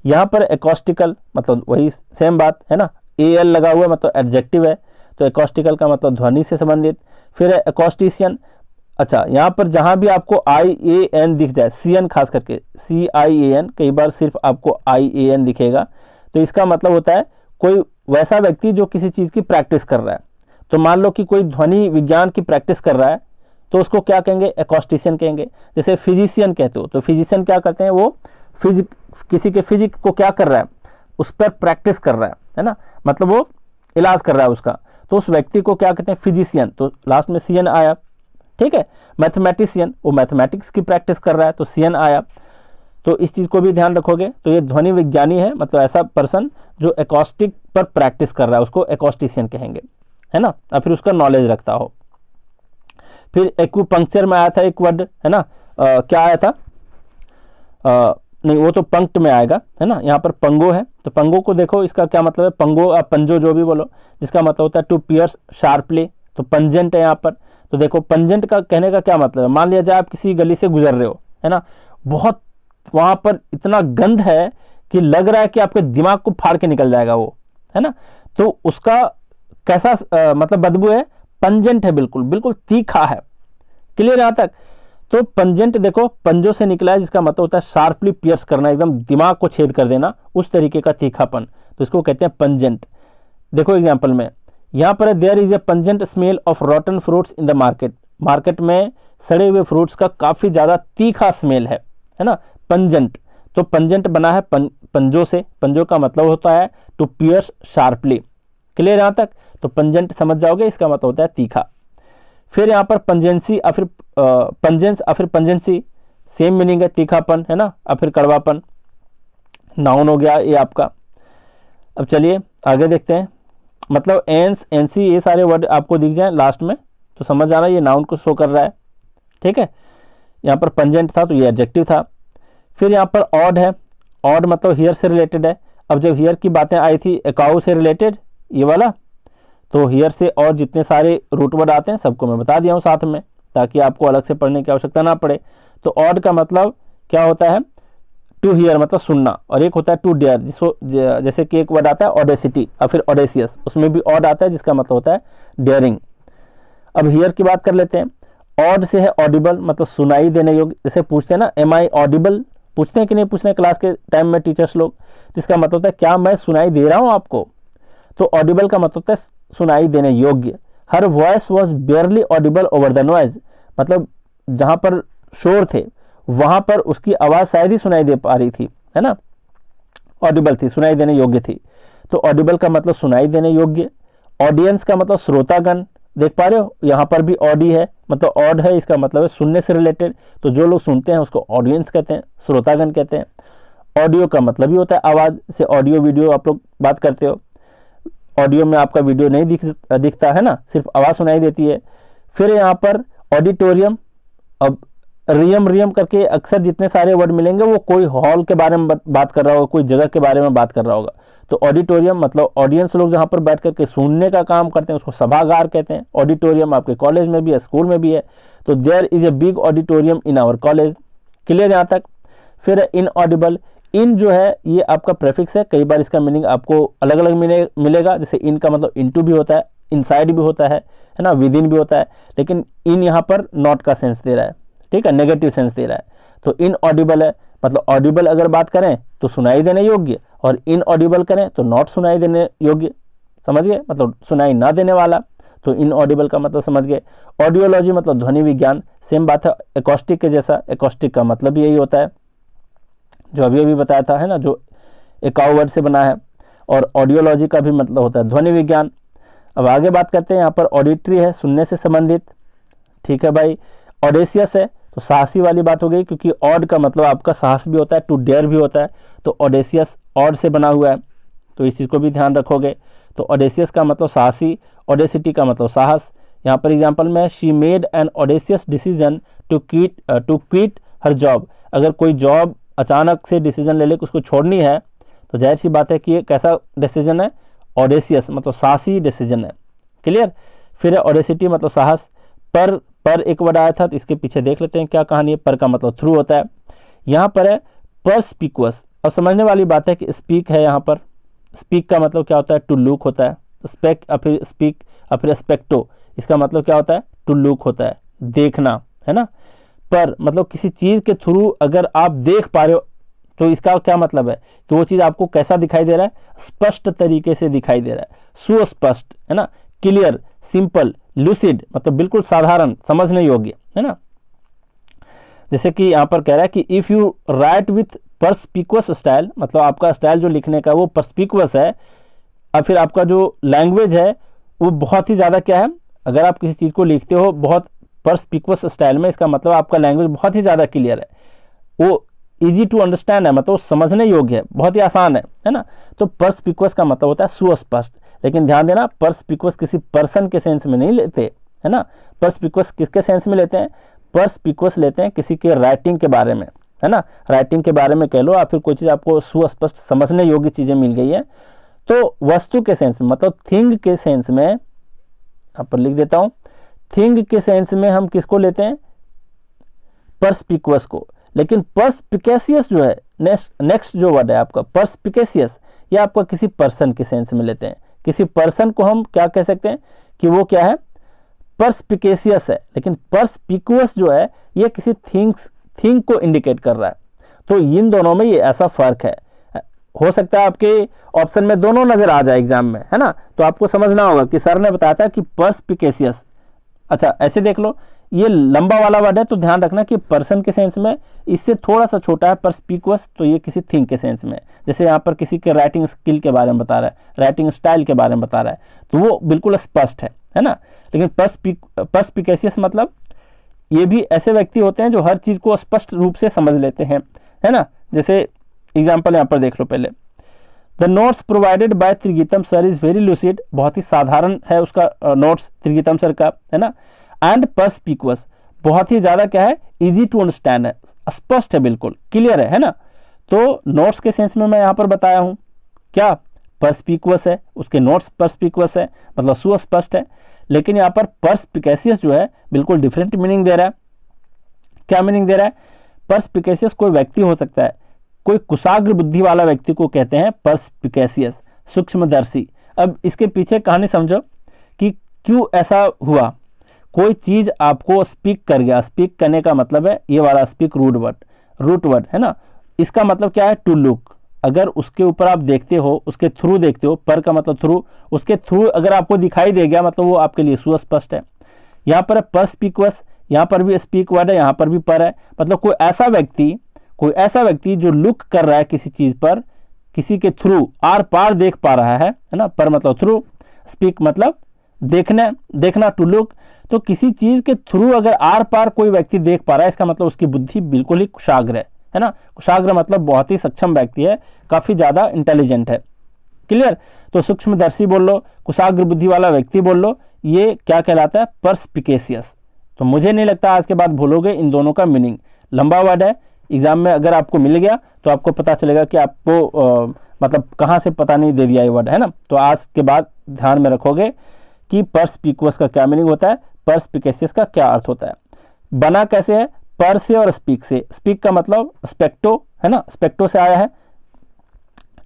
यहाँ पर एकॉस्टिकल मतलब वही सेम बात है ना, एल लगा हुआ मतलब एडजेक्टिव है। तो एकॉस्टिकल का मतलब ध्वनि से संबंधित। फिर है एकॉस्टिशियन। अच्छा, यहाँ पर जहाँ भी आपको IAN दिख जाए, CN खास करके CIAN, कई बार सिर्फ आपको IAN दिखेगा, तो इसका मतलब होता है कोई वैसा व्यक्ति जो किसी चीज़ की प्रैक्टिस कर रहा है। तो मान लो कि कोई ध्वनि विज्ञान की प्रैक्टिस कर रहा है तो उसको क्या कहेंगे, एकॉस्टिशियन कहेंगे। जैसे फिजिशियन कहते हो, तो फिजिशियन क्या करते हैं, वो किसी के फिजिक्स को क्या कर रहा है, उस पर प्रैक्टिस कर रहा है ना, मतलब वो इलाज कर रहा है उसका, तो उस व्यक्ति को क्या कहते हैं, फिजिशियन। तो लास्ट में CN आया। ठीक है, मैथमेटिशियन, वो मैथमेटिक्स की प्रैक्टिस कर रहा है तो CN आया। तो इस चीज़ को भी ध्यान रखोगे। तो ये ध्वनि विज्ञानी है, मतलब ऐसा पर्सन जो एकॉस्टिक पर प्रैक्टिस कर रहा है उसको एकॉस्टिशियन कहेंगे, है ना, और फिर उसका नॉलेज रखता हो। फिर एक्यूपंक्चर में आया था एक वर्ड, है ना, क्या आया था, नहीं वो तो पंक्ट में आएगा, है ना। यहाँ पर पंगो है, तो पंगो को देखो, इसका क्या मतलब है, पंगो आप पंजो जो भी बोलो, जिसका मतलब होता है टू पियर्स शार्पली। तो पंजेंट है यहाँ पर। तो देखो पंजेंट का कहने का क्या मतलब है, मान लिया जाए आप किसी गली से गुजर रहे हो, है ना, बहुत वहाँ पर इतना गंध है कि लग रहा है कि आपके दिमाग को फाड़ के निकल जाएगा वो, है ना। तो उसका कैसा मतलब बदबू है, पंजेंट है, बिल्कुल बिल्कुल तीखा है। क्लियर यहाँ तक। तो पंजेंट देखो पंजों से निकला है, जिसका मतलब होता है शार्पली पियर्स करना, एकदम दिमाग को छेद कर देना, उस तरीके का तीखापन, तो इसको कहते हैं पंजेंट। देखो एग्जाम्पल में यहाँ पर there is a pungent smell of rotten fruits in the market. Market में सड़े हुए फ्रूट्स का काफ़ी ज़्यादा तीखा स्मेल है ना, पंजेंट। तो पंजेंट बना है पंजों से, पंजों का मतलब होता है टू पियर्स शार्पली। क्लियर यहाँ तक। तो पंजेंट समझ जाओगे, इसका मतलब होता है तीखा। फिर यहाँ पर पंजेंसी या फिर पंजेंस या फिर पंजेंसी, सेम मीनिंग है, तीखापन, है ना, या फिर कड़वापन, नाउन हो गया ये आपका। अब चलिए आगे देखते हैं। मतलब एंस, एनसी, ये सारे वर्ड आपको दिख जाए लास्ट में तो समझ आना ये नाउन को शो कर रहा है, ठीक है। यहाँ पर पंजेंट था तो ये एडजेक्टिव था। फिर यहाँ पर ऑड है, ऑड मतलब हियर से रिलेटेड है। अब जब हियर की बातें आई थी एकाउ से रिलेटेड, ये वाला, तो हियर से और जितने सारे रूट वर्ड आते हैं सबको मैं बता दिया हूँ साथ में, ताकि आपको अलग से पढ़ने की आवश्यकता ना पड़े। तो ऑड का मतलब क्या होता है, टू हियर मतलब सुनना, और एक होता है टू डेयर, जिसको जैसे कि एक वर्ड आता है ऑडेसिटी और फिर ऑडेसियस, उसमें भी ऑड आता है जिसका मतलब होता है डेयरिंग। अब हियर की बात कर लेते हैं। ऑड से है ऑडिबल, मतलब सुनाई देने योग्य। जैसे पूछते हैं ना एम आई ऑडिबल, पूछते हैं कि नहीं पूछते हैं क्लास के टाइम में टीचर्स लोग, तो इसका मतलब होता है क्या मैं सुनाई दे रहा हूँ आपको। तो ऑडिबल का मतलब होता है सुनाई देने योग्य। Her voice was बेयरली Audible over the noise, मतलब जहाँ पर शोर थे वहाँ पर उसकी आवाज़ शायद ही सुनाई दे पा रही थी, है ना, ऑडिबल थी, सुनाई देने योग्य थी। तो ऑडिबल का मतलब सुनाई देने योग्य। ऑडियंस का मतलब श्रोतागण, देख पा रहे हो यहाँ पर भी ऑडी है, मतलब ऑड है, इसका मतलब है सुनने से रिलेटेड। तो जो लोग सुनते हैं उसको ऑडियंस कहते हैं, श्रोतागण कहते हैं। ऑडियो का मतलब ही होता है आवाज़ से, ऑडियो वीडियो आप लोग बात करते हो, ऑडियो में आपका वीडियो नहीं दिखता है ना, सिर्फ आवाज़ सुनाई देती है। फिर यहाँ पर ऑडिटोरियम। अब रियम करके अक्सर जितने सारे वर्ड मिलेंगे वो कोई हॉल के बारे में बात कर रहा होगा, कोई जगह के बारे में बात कर रहा होगा। तो ऑडिटोरियम मतलब ऑडियंस लोग जहाँ पर बैठ करके सुनने का काम करते हैं उसको सभागार कहते हैं। ऑडिटोरियम आपके कॉलेज में भी है, स्कूल में भी है। तो there is a big auditorium in our college. Clear यहाँ तक। फिर इन ऑडिबल, इन जो है ये आपका प्रेफिक्स है, कई बार इसका मीनिंग आपको अलग अलग मिलेगा। जैसे इन का मतलब इनटू भी होता है, इनसाइड भी होता है ना, विद इन भी होता है, लेकिन इन यहाँ पर नॉट का सेंस दे रहा है, ठीक है, नेगेटिव सेंस दे रहा है। तो इन ऑडिबल है, मतलब ऑडिबल अगर बात करें तो सुनाई देने योग्य, और इन ऑडिबल करें तो नॉट सुनाई देने योग्य, समझ गए, मतलब सुनाई ना देने वाला। तो इन ऑडिबल का मतलब समझ गए। ऑडियोलॉजी मतलब ध्वनि विज्ञान, सेम बात है एकॉस्टिक के जैसा। एकॉस्टिक का मतलब यही होता है जो अभी अभी बताया था, है ना, जो एकाउ वर्ड से बना है। और ऑडियोलॉजी का भी मतलब होता है ध्वनि विज्ञान। अब आगे बात करते हैं, यहाँ पर ऑडिटरी है, सुनने से संबंधित, ठीक है भाई। ऑडेसियस है तो साहसी वाली बात हो गई, क्योंकि ऑड का मतलब आपका साहस भी होता है, टू डेयर भी होता है। तो ऑडेसियस ऑड से बना हुआ है, तो इस चीज़ को भी ध्यान रखोगे। तो ऑडेसियस का मतलब साहसी, ऑडेसिटी का मतलब साहस। यहाँ पर एग्जांपल में she made an audacious decision to quit her job. अगर कोई जॉब अचानक से डिसीजन ले ले कि उसको छोड़नी है, तो जाहिर सी बात है कि ये कैसा डिसीजन है, ऑडेसियस मतलब साहसी डिसीजन है। क्लियर। फिर ऑडेसिटी मतलब साहस। पर एक वर्ड आया था तो इसके पीछे देख लेते हैं क्या कहानी है। पर का मतलब थ्रू होता है। यहाँ पर है परस्पिकुअस। अब समझने वाली बात है कि स्पीक है, यहाँ पर स्पीक का मतलब क्या होता है, टू लुक होता है। स्पेक या फिर स्पीक या फिर स्पेक्टो, इसका मतलब क्या होता है, टू लुक होता है, देखना, है ना। पर मतलब किसी चीज़ के थ्रू अगर आप देख पा रहे हो तो इसका क्या मतलब है कि वो चीज़ आपको कैसा दिखाई दे रहा है, स्पष्ट तरीके से दिखाई दे रहा है, सुस्पष्ट, है ना, क्लियर, सिंपल, लूसिड मतलब बिल्कुल साधारण, समझने योग्य, है ना। जैसे कि यहाँ पर कह रहा है कि if you write with perspicuous style, मतलब आपका स्टाइल जो लिखने का वो परस्पिकुअस है, और फिर आपका जो लैंग्वेज है वो बहुत ही ज़्यादा क्या है, अगर आप किसी चीज़ को लिखते हो बहुत परस्पिकुअस स्टाइल में, इसका मतलब आपका लैंग्वेज बहुत ही ज़्यादा क्लियर है, वो इजी टू अंडरस्टैंड है, मतलब समझने योग्य है, बहुत ही आसान है ना। तो परस्पिकुअस का मतलब होता है सुस्पष्ट। लेकिन ध्यान देना, परस्पिकुअस किसी पर्सन के सेंस में नहीं लेते, है ना। परस्पिकुअस किसके सेंस में लेते हैं, परस्पिकुअस लेते हैं किसी के राइटिंग के बारे में, है ना, राइटिंग के बारे में कह लो, या फिर कोई चीज़ आपको सुस्पष्ट समझने योग्य चीज़ें मिल गई है। तो वस्तु के सेंस में मतलब थिंग के सेंस में, यहाँ पर लिख देता हूँ, थिंग के सेंस में हम किसको लेते हैं, परस्पिकुअस को। लेकिन पर्सपिकेशियस जो है, नेक्स्ट जो वर्ड है आपका पर्सपिकेशियस, ये आपका किसी पर्सन के सेंस में लेते हैं। किसी पर्सन को हम क्या कह सकते हैं कि वो क्या है, पर्सपिकेशियस है। लेकिन पर्सपिकुअस जो है ये किसी थिंग को इंडिकेट कर रहा है। तो इन दोनों में ये ऐसा फर्क है। हो सकता है आपके ऑप्शन में दोनों नजर आ जाए एग्जाम में, है ना। तो आपको समझना होगा कि सर ने बताया था कि पर्सपिकेशियस, अच्छा ऐसे देख लो, ये लंबा वाला वर्ड है तो ध्यान रखना कि पर्सन के सेंस में इससे थोड़ा सा छोटा है पर्सपिकुअस, तो ये किसी थिंग के सेंस में। जैसे यहाँ पर किसी के राइटिंग स्किल के बारे में बता रहा है, राइटिंग स्टाइल के बारे में बता रहा है, तो वो बिल्कुल स्पष्ट है ना। लेकिन पर्सपिकेशियस मतलब ये भी ऐसे व्यक्ति होते हैं जो हर चीज को स्पष्ट रूप से समझ लेते हैं, है ना। जैसे एग्जाम्पल यहाँ पर देख लो पहले, the notes provided by Trigeetam sir is very lucid, बहुत ही साधारण है उसका नोट्स त्रिगीतम सर का, है ना। एंड पर्सपिकुअस, बहुत ही ज्यादा क्या है, इजी टू अंडरस्टैंड है, स्पष्ट है, बिल्कुल क्लियर है ना। तो नोट्स के सेंस में मैं यहाँ पर बताया हूँ क्या, पर्सपिकुअस है, उसके नोट्स पर्सपिकुअस है मतलब सुस्पष्ट है। लेकिन यहाँ पर पर्सपिकेशियस जो है बिल्कुल डिफरेंट मीनिंग दे रहा है। क्या मीनिंग दे रहा है, पर्सपिकेशियस कोई व्यक्ति हो सकता है, कोई कुशाग्र बुद्धि वाला व्यक्ति को कहते हैं पर्सपिकेशियस, सूक्ष्मदर्शी। अब इसके पीछे कहानी समझो कि क्यों ऐसा हुआ। कोई चीज आपको स्पीक कर गया, स्पीक करने का मतलब है ये वाला स्पीक रूट वर्ड है ना। इसका मतलब क्या है, टू लुक। अगर उसके ऊपर आप देखते हो, उसके थ्रू देखते हो, पर का मतलब थ्रू, उसके थ्रू अगर आपको दिखाई दे गया मतलब वो आपके लिए सुस्पष्ट है। यहाँ पर पर्सपिकुअस, यहाँ पर भी स्पीक वर्ड है, यहाँ पर भी पर है, मतलब कोई ऐसा व्यक्ति जो लुक कर रहा है किसी चीज पर, किसी के थ्रू आर पार देख पा रहा है ना। पर मतलब थ्रू, स्पीक मतलब देखना टू लुक। तो किसी चीज के थ्रू अगर आर पार कोई व्यक्ति देख पा रहा है, इसका मतलब उसकी बुद्धि बिल्कुल ही कुशाग्र है ना। कुशाग्र मतलब बहुत ही सक्षम व्यक्ति है, काफी ज्यादा इंटेलिजेंट है, क्लियर। तो सूक्ष्मदर्शी बोल लो, कुशाग्र बुद्धि वाला व्यक्ति बोल लो, ये क्या कहलाता है, पर्सपिकेशियस। तो मुझे नहीं लगता आज के बाद भूलोगे इन दोनों का मीनिंग। लंबा वर्ड है, एग्जाम में अगर आपको मिल गया तो आपको पता चलेगा कि आपको मतलब कहाँ से पता नहीं दे दिया ये वर्ड, है ना। तो आज के बाद ध्यान में रखोगे कि पर्सपिकुअस का क्या मीनिंग होता है, पर्सपिकेशियस का क्या अर्थ होता है। बना कैसे है, पर से और स्पीक से। स्पीक का मतलब स्पेक्टो, है ना, स्पेक्टो से आया है,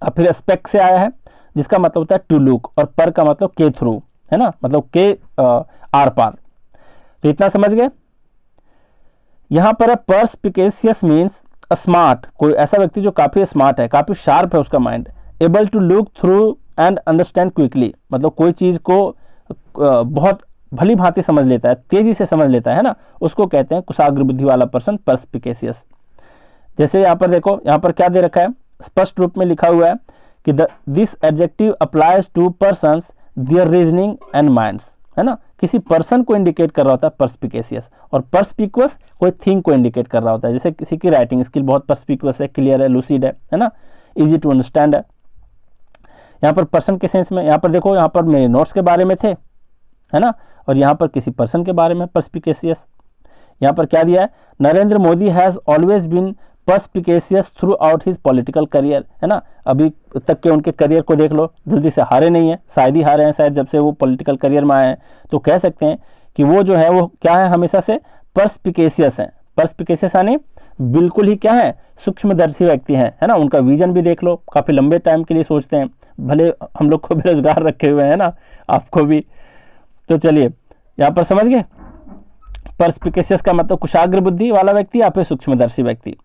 और फिर स्पेक से आया है जिसका मतलब होता है टू लुक, और पर का मतलब के थ्रू, है ना, मतलब के आर पार। तो इतना समझ गए। यहां पर पर्सपिकेशियस मीन्स स्मार्ट, कोई ऐसा व्यक्ति जो काफी स्मार्ट है, काफी शार्प है उसका mind. Able to look through and understand quickly, मतलब कोई चीज को बहुत भली भांति समझ लेता है, तेजी से समझ लेता है ना, उसको कहते हैं कुशाग्र बुद्धि वाला पर्सन, पर्सपिकेशियस। जैसे यहाँ पर देखो, यहाँ पर क्या दे रखा है, स्पष्ट रूप में लिखा हुआ है कि this adjective applies to persons their reasoning and minds, है ना। किसी पर्सन को इंडिकेट कर रहा होता है पर्सपिकेशियस, और पर्सपिकुअस कोई थिंग को इंडिकेट कर रहा होता है। जैसे किसी की राइटिंग स्किल बहुत पर्सपिकुअस है, क्लियर है, लूसिड है ना, इजी टू अंडरस्टैंड है। यहाँ पर पर्सन के सेंस में, यहाँ पर देखो, यहाँ पर मेरे नोट्स के बारे में थे, है ना, और यहाँ पर किसी पर्सन के बारे में पर्सपिकेशियस। यहाँ पर क्या दिया है, Narendra Modi has always been perspicacious throughout his political career, है ना। अभी तक के उनके करियर को देख लो, जल्दी से हारे नहीं है, शायद ही हारे हैं, शायद जब से वो पॉलिटिकल करियर में आए हैं। तो कह सकते हैं कि वो जो है वो क्या है, हमेशा से पर्सपिकेशियस है। पर्सपिकेशियस यानी बिल्कुल ही क्या है, सूक्ष्मदर्शी व्यक्ति हैं, है ना। उनका विजन भी देख लो, काफी लंबे टाइम के लिए सोचते हैं, भले हम लोग को बेरोजगार रखे हुए हैं ना, आपको भी। तो चलिए यहाँ पर समझ गए, पर्सपिकेशियस का मतलब कुशाग्र बुद्धि वाला व्यक्ति या फिर सूक्ष्मदर्शी व्यक्ति।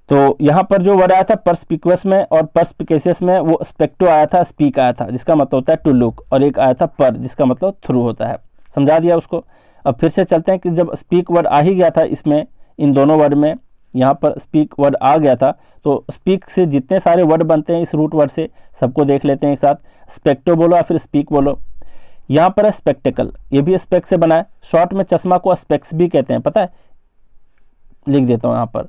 तो यहाँ पर जो वर्ड आया था पर्सपिकुअस में और पर्सपिकेशियस में, वो स्पेक्टो आया था, स्पीक आया था जिसका मतलब होता है टू लुक, और एक आया था पर जिसका मतलब थ्रू होता है। समझा दिया उसको। अब फिर से चलते हैं कि जब स्पीक वर्ड आ ही गया था इसमें, इन दोनों वर्ड में यहाँ पर स्पीक वर्ड आ गया था, तो स्पीक से जितने सारे वर्ड बनते हैं इस रूट वर्ड से, सबको देख लेते हैं एक साथ। स्पेक्टो बोलो या फिर स्पीक बोलो। यहाँ पर है स्पेक्टेकल, ये भी स्पेक्स से बना है। शॉर्ट में चश्मा को स्पेक्स भी कहते हैं, पता है, लिख देता हूँ यहाँ पर,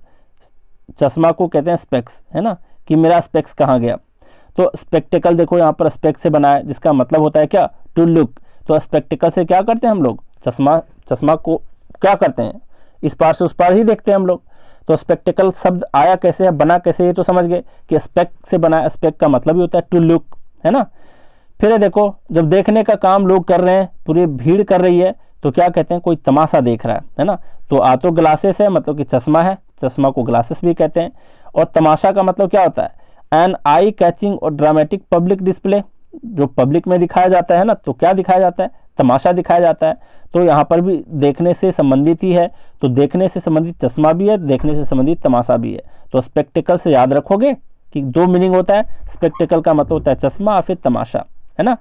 चश्मा को कहते हैं स्पेक्स, है ना, कि मेरा स्पेक्स कहाँ गया। तो स्पेक्टेकल देखो यहाँ पर स्पेक्स से बना है जिसका मतलब होता है क्या, टू लुक। तो स्पेक्टेकल से क्या करते हैं हम लोग, चश्मा को क्या करते हैं, इस पार से उस पार ही देखते हैं हम लोग। तो स्पेक्टेकल शब्द आया कैसे है, बना कैसे, ये तो समझ गए कि स्पेक्ट से बना है। स्पेक्ट का मतलब ही होता है टू लुक, है ना। फिर देखो, जब देखने का काम लोग कर रहे हैं, पूरी भीड़ कर रही है, तो क्या कहते हैं, कोई तमाशा देख रहा है ना। तो आ तो ग्लासेस है, मतलब कि चश्मा है, चश्मा को ग्लासेस भी कहते हैं। और तमाशा का मतलब क्या होता है, एन आई कैचिंग और ड्रामेटिक पब्लिक डिस्प्ले, जो पब्लिक में दिखाया जाता है ना, तो क्या दिखाया जाता है, तमाशा दिखाया जाता है। तो यहाँ पर भी देखने से संबंधित ही है, तो देखने से संबंधित चश्मा भी है, देखने से संबंधित तमाशा भी है। तो स्पेक्टिकल से याद रखोगे कि दो मीनिंग होता है, स्पेक्टिकल का मतलब होता है चश्मा और फिर तमाशा, है ना।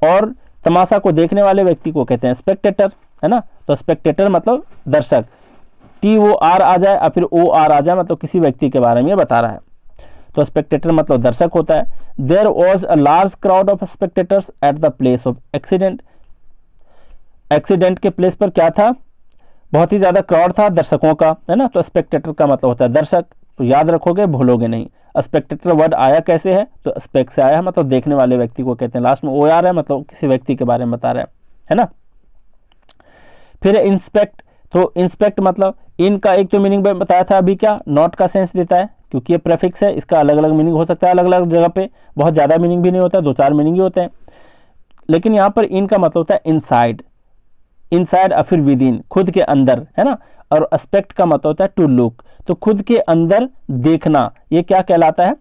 और तमाशा को देखने वाले व्यक्ति को कहते हैं स्पेक्टेटर, है ना। तो स्पेक्टेटर मतलब दर्शक, TOR आ जाए या फिर OR आ जाए, मतलब किसी व्यक्ति के बारे में ये बता रहा है। तो स्पेक्टेटर मतलब दर्शक होता है। There was a large crowd of spectators at the place of accident, accident के प्लेस पर क्या था, बहुत ही ज़्यादा क्राउड था दर्शकों का, है ना। तो स्पेक्टेटर का मतलब होता है दर्शक, तो याद रखोगे, भूलोगे नहीं। स्पेक्टेटर वर्ड आया कैसे है, तो स्पेक से आया है, मतलब देखने वाले व्यक्ति को कहते हैं। लास्ट में OR है, मतलब किसी व्यक्ति के बारे में बता रहे हैं, है ना। फिर इंस्पेक्ट, तो इंस्पेक्ट मतलब इन का एक तो मीनिंग बताया था अभी, क्या नॉट का सेंस देता है, क्योंकि ये प्रेफिक्स है, इसका अलग अलग मीनिंग हो सकता है अलग अलग जगह पे, बहुत ज़्यादा मीनिंग भी नहीं होता, 2-4 मीनिंग ही होते हैं। लेकिन यहाँ पर इन का मतलब होता है इनसाइड, इनसाइड और फिर विद इन, खुद के अंदर, है ना। और एस्पेक्ट का मतलब होता है टू लुक, तो खुद के अंदर देखना, ये क्या कहलाता है,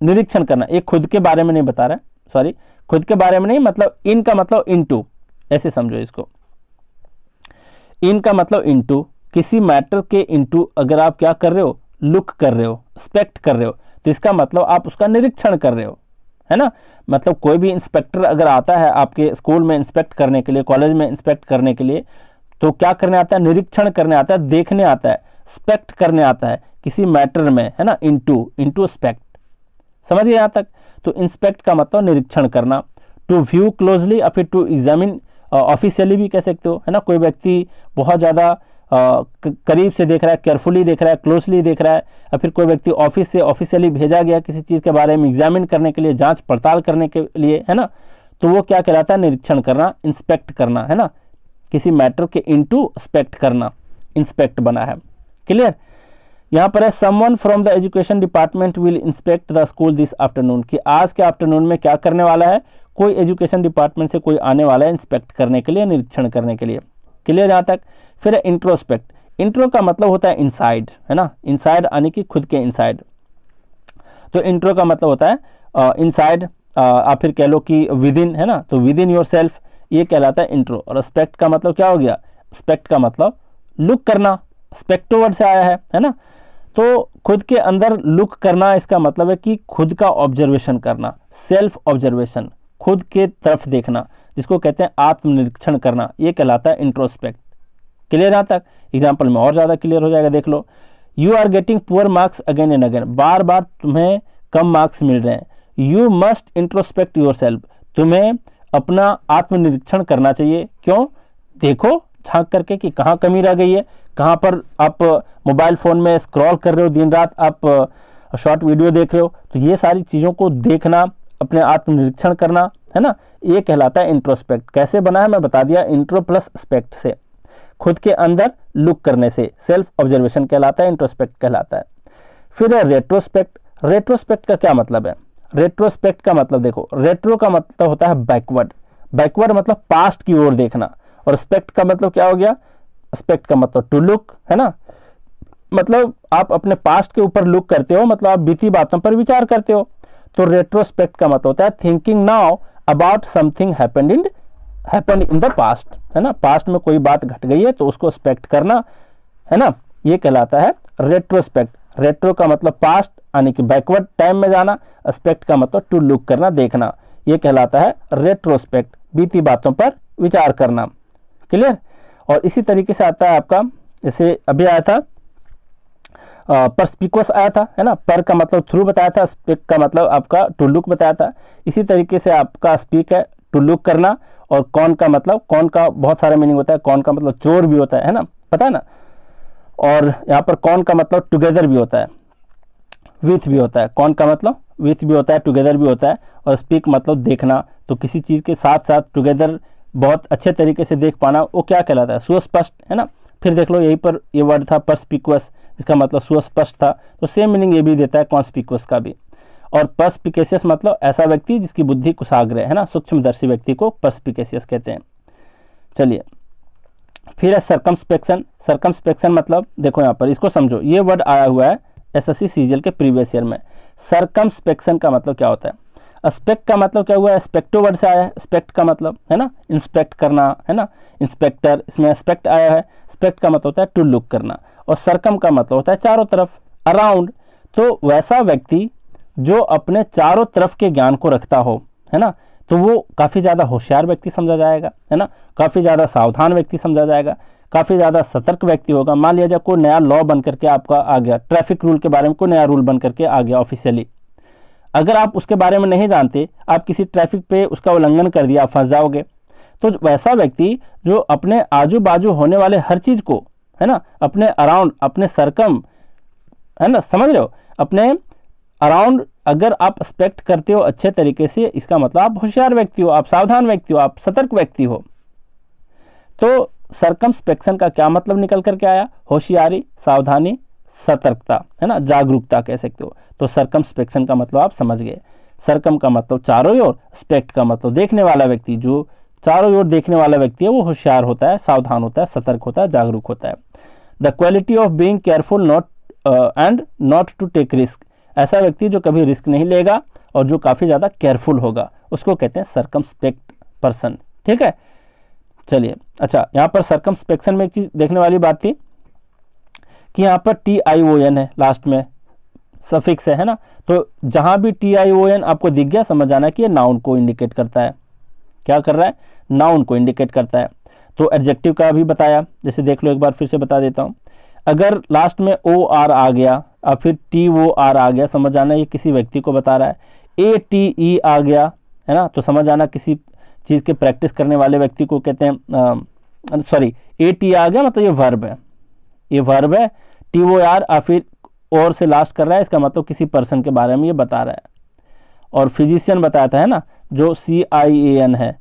निरीक्षण करना। ये खुद के बारे में नहीं बता रहा है, सॉरी, खुद के बारे में नहीं, मतलब इन का मतलब इनटू, ऐसे समझो इसको। इन का मतलब इनटू, किसी मैटर के इनटू अगर आप क्या कर रहे हो, लुक कर रहे हो, एक्सपेक्ट कर रहे हो, तो इसका मतलब आप उसका निरीक्षण कर रहे हो, है ना। मतलब कोई भी इंस्पेक्टर अगर आता है आपके स्कूल में इंस्पेक्ट करने के लिए, कॉलेज में इंस्पेक्ट करने के लिए, तो क्या करने आता है, निरीक्षण करने आता है, देखने आता है, एक्सपेक्ट करने आता है किसी मैटर में, है ना। इनटू, इनटू एक्सपेक्ट, समझिए यहाँ तक। तो इंस्पेक्ट का मतलब निरीक्षण करना। टू व्यू क्लोजली या फिर टू एग्जामिन ऑफिशियली भी कह सकते हो, है ना। कोई व्यक्ति बहुत ज़्यादा करीब से देख रहा है, केयरफुली देख रहा है, क्लोजली देख रहा है, या फिर कोई व्यक्ति ऑफिस से ऑफिशियली भेजा गया किसी चीज़ के बारे में एग्जामिन करने के लिए, जांच पड़ताल करने के लिए, है ना। तो वो क्या कहलाता है, निरीक्षण करना, इंस्पेक्ट करना, है ना। किसी मैटर के इनटू एक्सपेक्ट करना, इंस्पेक्ट बना है, क्लियर। यहाँ पर है someone from the education department will inspect the school this afternoon, कि आज के आफ्टरनून में क्या करने वाला है, कोई एजुकेशन डिपार्टमेंट से कोई आने वाला है इंस्पेक्ट करने के लिए, निरीक्षण करने के लिए, क्लियर यहाँ तक। फिर इंट्रोस्पेक्ट, इंट्रो का मतलब होता है इनसाइड, है ना, इनसाइड आने की, खुद के इनसाइड। तो इंट्रो का मतलब होता है इनसाइड, आप फिर कह लो कि विद इन, है ना। तो विद इन योर सेल्फ, ये कहलाता है इंट्रो। और स्पेक्ट का मतलब क्या हो गया, स्पेक्ट का मतलब लुक करना, स्पेक्टो वर्ड से आया है ना। तो खुद के अंदर लुक करना, इसका मतलब है कि खुद का ऑब्जर्वेशन करना, सेल्फ ऑब्जर्वेशन, खुद के तरफ देखना, जिसको कहते हैं आत्मनिरीक्षण करना, ये कहलाता है इंट्रोस्पेक्ट, क्लियर यहाँ तक। एग्जाम्पल में और ज़्यादा क्लियर हो जाएगा, देख लो। You are getting poor marks again and again, बार बार तुम्हें कम मार्क्स मिल रहे हैं। You must introspect yourself, तुम्हें अपना आत्मनिरीक्षण करना चाहिए। क्यों, देखो झांक करके कि कहाँ कमी रह गई है, कहाँ पर आप मोबाइल फ़ोन में स्क्रॉल कर रहे हो, दिन रात आप शॉर्ट वीडियो देख रहे हो, तो ये सारी चीज़ों को देखना, अपने आत्मनिरीक्षण करना, है ना, ये कहलाता है इंट्रोस्पेक्ट। कैसे बना है मैं बता दिया, इंट्रो प्लस स्पेक्ट से, खुद के अंदर लुक करने से, सेल्फ ऑब्जर्वेशन कहलाता है, इंट्रोस्पेक्ट कहलाता है। फिर है रेट्रोस्पेक्ट। रेट्रोस्पेक्ट का क्या मतलब है, रेट्रोस्पेक्ट का मतलब देखो, रेट्रो का मतलब होता है बैकवर्ड, बैकवर्ड मतलब पास्ट की ओर देखना, और स्पेक्ट का मतलब क्या हो गया, स्पेक्ट का मतलब टू लुक, है ना। मतलब आप अपने पास्ट के ऊपर लुक करते हो, मतलब आप बीती बातों पर विचार करते हो। तो रेट्रोस्पेक्ट का मतलब होता है thinking now about something happened in the past, है ना। पास्ट में कोई बात घट गई है तो उसको स्पेक्ट करना, है ना, ये कहलाता है रेट्रोस्पेक्ट। रेट्रो का मतलब पास्ट यानी कि बैकवर्ड टाइम में जाना, स्पेक्ट का मतलब टू लुक करना, देखना, ये कहलाता है रेट्रोस्पेक्ट, बीती बातों पर विचार करना, क्लियर। और इसी तरीके से आता है आपका, जैसे अभी आया था परस्पिकुअस आया था, है ना, पर का मतलब थ्रू बताया था, स्पेक का मतलब आपका टू लुक बताया था। इसी तरीके से आपका स्पीक है टू लुक करना, और कौन का मतलब, कौन का बहुत सारे मीनिंग होता है, कौन का मतलब चोर भी होता है ना, पता है ना। और यहाँ पर कौन का मतलब टुगेदर भी होता है, विथ भी होता है, कौन का मतलब विथ भी होता है, टुगेदर भी होता है। और स्पीक मतलब देखना, तो किसी चीज़ के साथ साथ टुगेदर बहुत अच्छे तरीके से देख पाना, वो क्या कहलाता है, सुस्पष्ट, है ना। फिर देख लो यहीं पर ये वर्ड था परस्पिकुअस, इसका मतलब सुस्पष्ट था, तो सेम मीनिंग ये भी देता है कॉन्स्पिकुअस का भी। और पर्सपिकेशियस मतलब ऐसा व्यक्ति जिसकी बुद्धि कुशाग्र है ना, सूक्ष्मदर्शी व्यक्ति को पर्सपिकेशियस कहते हैं। चलिए फिर है सर्कमस्पेक्शन। सर्कमस्पेक्शन मतलब देखो यहाँ पर इसको समझो, ये वर्ड आया हुआ है एसएससी सीजीएल के प्रीवियस ईयर में। सर्कमस्पेक्शन का मतलब क्या होता है? एस्पेक्ट का मतलब क्या हुआ है? स्पेक्टो वर्ड से आया है। स्पेक्ट का मतलब है ना इंस्पेक्ट करना, है ना, इंस्पेक्टर, इसमें एस्पेक्ट आया है। स्पेक्ट का मतलब होता है टू लुक करना, और सर्कम का मतलब होता है चारों तरफ, अराउंड। तो वैसा व्यक्ति जो अपने चारों तरफ के ज्ञान को रखता हो, है ना, तो वो काफ़ी ज़्यादा होशियार व्यक्ति समझा जाएगा, है ना, काफ़ी ज़्यादा सावधान व्यक्ति समझा जाएगा, काफ़ी ज़्यादा सतर्क व्यक्ति होगा। मान लिया जाए कोई नया लॉ बन करके आपका आ गया, ट्रैफिक रूल के बारे में कोई नया रूल बन करके आ गया ऑफिशियली, अगर आप उसके बारे में नहीं जानते, आप किसी ट्रैफिक पे उसका उल्लंघन कर दिया, आप फंस जाओगे। तो वैसा व्यक्ति जो अपने आजू बाजू होने वाले हर चीज़ को, है ना, अपने अराउंड, अपने सरकम, है ना, समझ रहे हो, अपने अराउंड अगर आप एक्सपेक्ट करते हो अच्छे तरीके से, इसका मतलब आप होशियार व्यक्ति हो, आप सावधान व्यक्ति हो, आप सतर्क व्यक्ति हो। तो सर्कमस्पेक्शन का क्या मतलब निकल करके आया? होशियारी, सावधानी, सतर्कता, है ना, जागरूकता कह सकते हो। तो सर्कमस्पेक्शन का मतलब आप समझ गए। सर्कम का मतलब चारों ओर, स्पेक्ट का मतलब देखने वाला व्यक्ति, जो चारों ओर देखने वाला व्यक्ति है वो होशियार होता है, सावधान होता है, सतर्क होता है, जागरूक होता है। The quality of being careful not and not to take risk, ऐसा व्यक्ति जो कभी रिस्क नहीं लेगा और जो काफ़ी ज़्यादा केयरफुल होगा, उसको कहते हैं सर्कमस्पेक्ट पर्सन। ठीक है, चलिए। अच्छा, यहाँ पर सर्कमस्पेक्शन में एक चीज़ देखने वाली बात थी कि यहाँ पर TION है, लास्ट में सफिक्स है ना, तो जहाँ भी TION आपको दिख गया, समझ आना कि ये नाउन को इंडिकेट करता है। क्या कर रहा है? नाउन को इंडिकेट करता है। तो एडजेक्टिव का भी बताया, जैसे देख लो, एक बार फिर से बता देता हूँ। अगर लास्ट में OR आ गया और फिर TOR आ गया, समझ आना ये किसी व्यक्ति को बता रहा है। ATE आ गया, है ना, तो समझ आना किसी चीज़ के प्रैक्टिस करने वाले व्यक्ति को कहते हैं, सॉरी, AT आ गया मतलब ये वर्ब है, ये वर्ब है। TOR और फिर और से लास्ट कर रहा है, इसका मतलब किसी पर्सन के बारे में ये बता रहा है। और फिजिशियन बताता है ना, जो CIAN है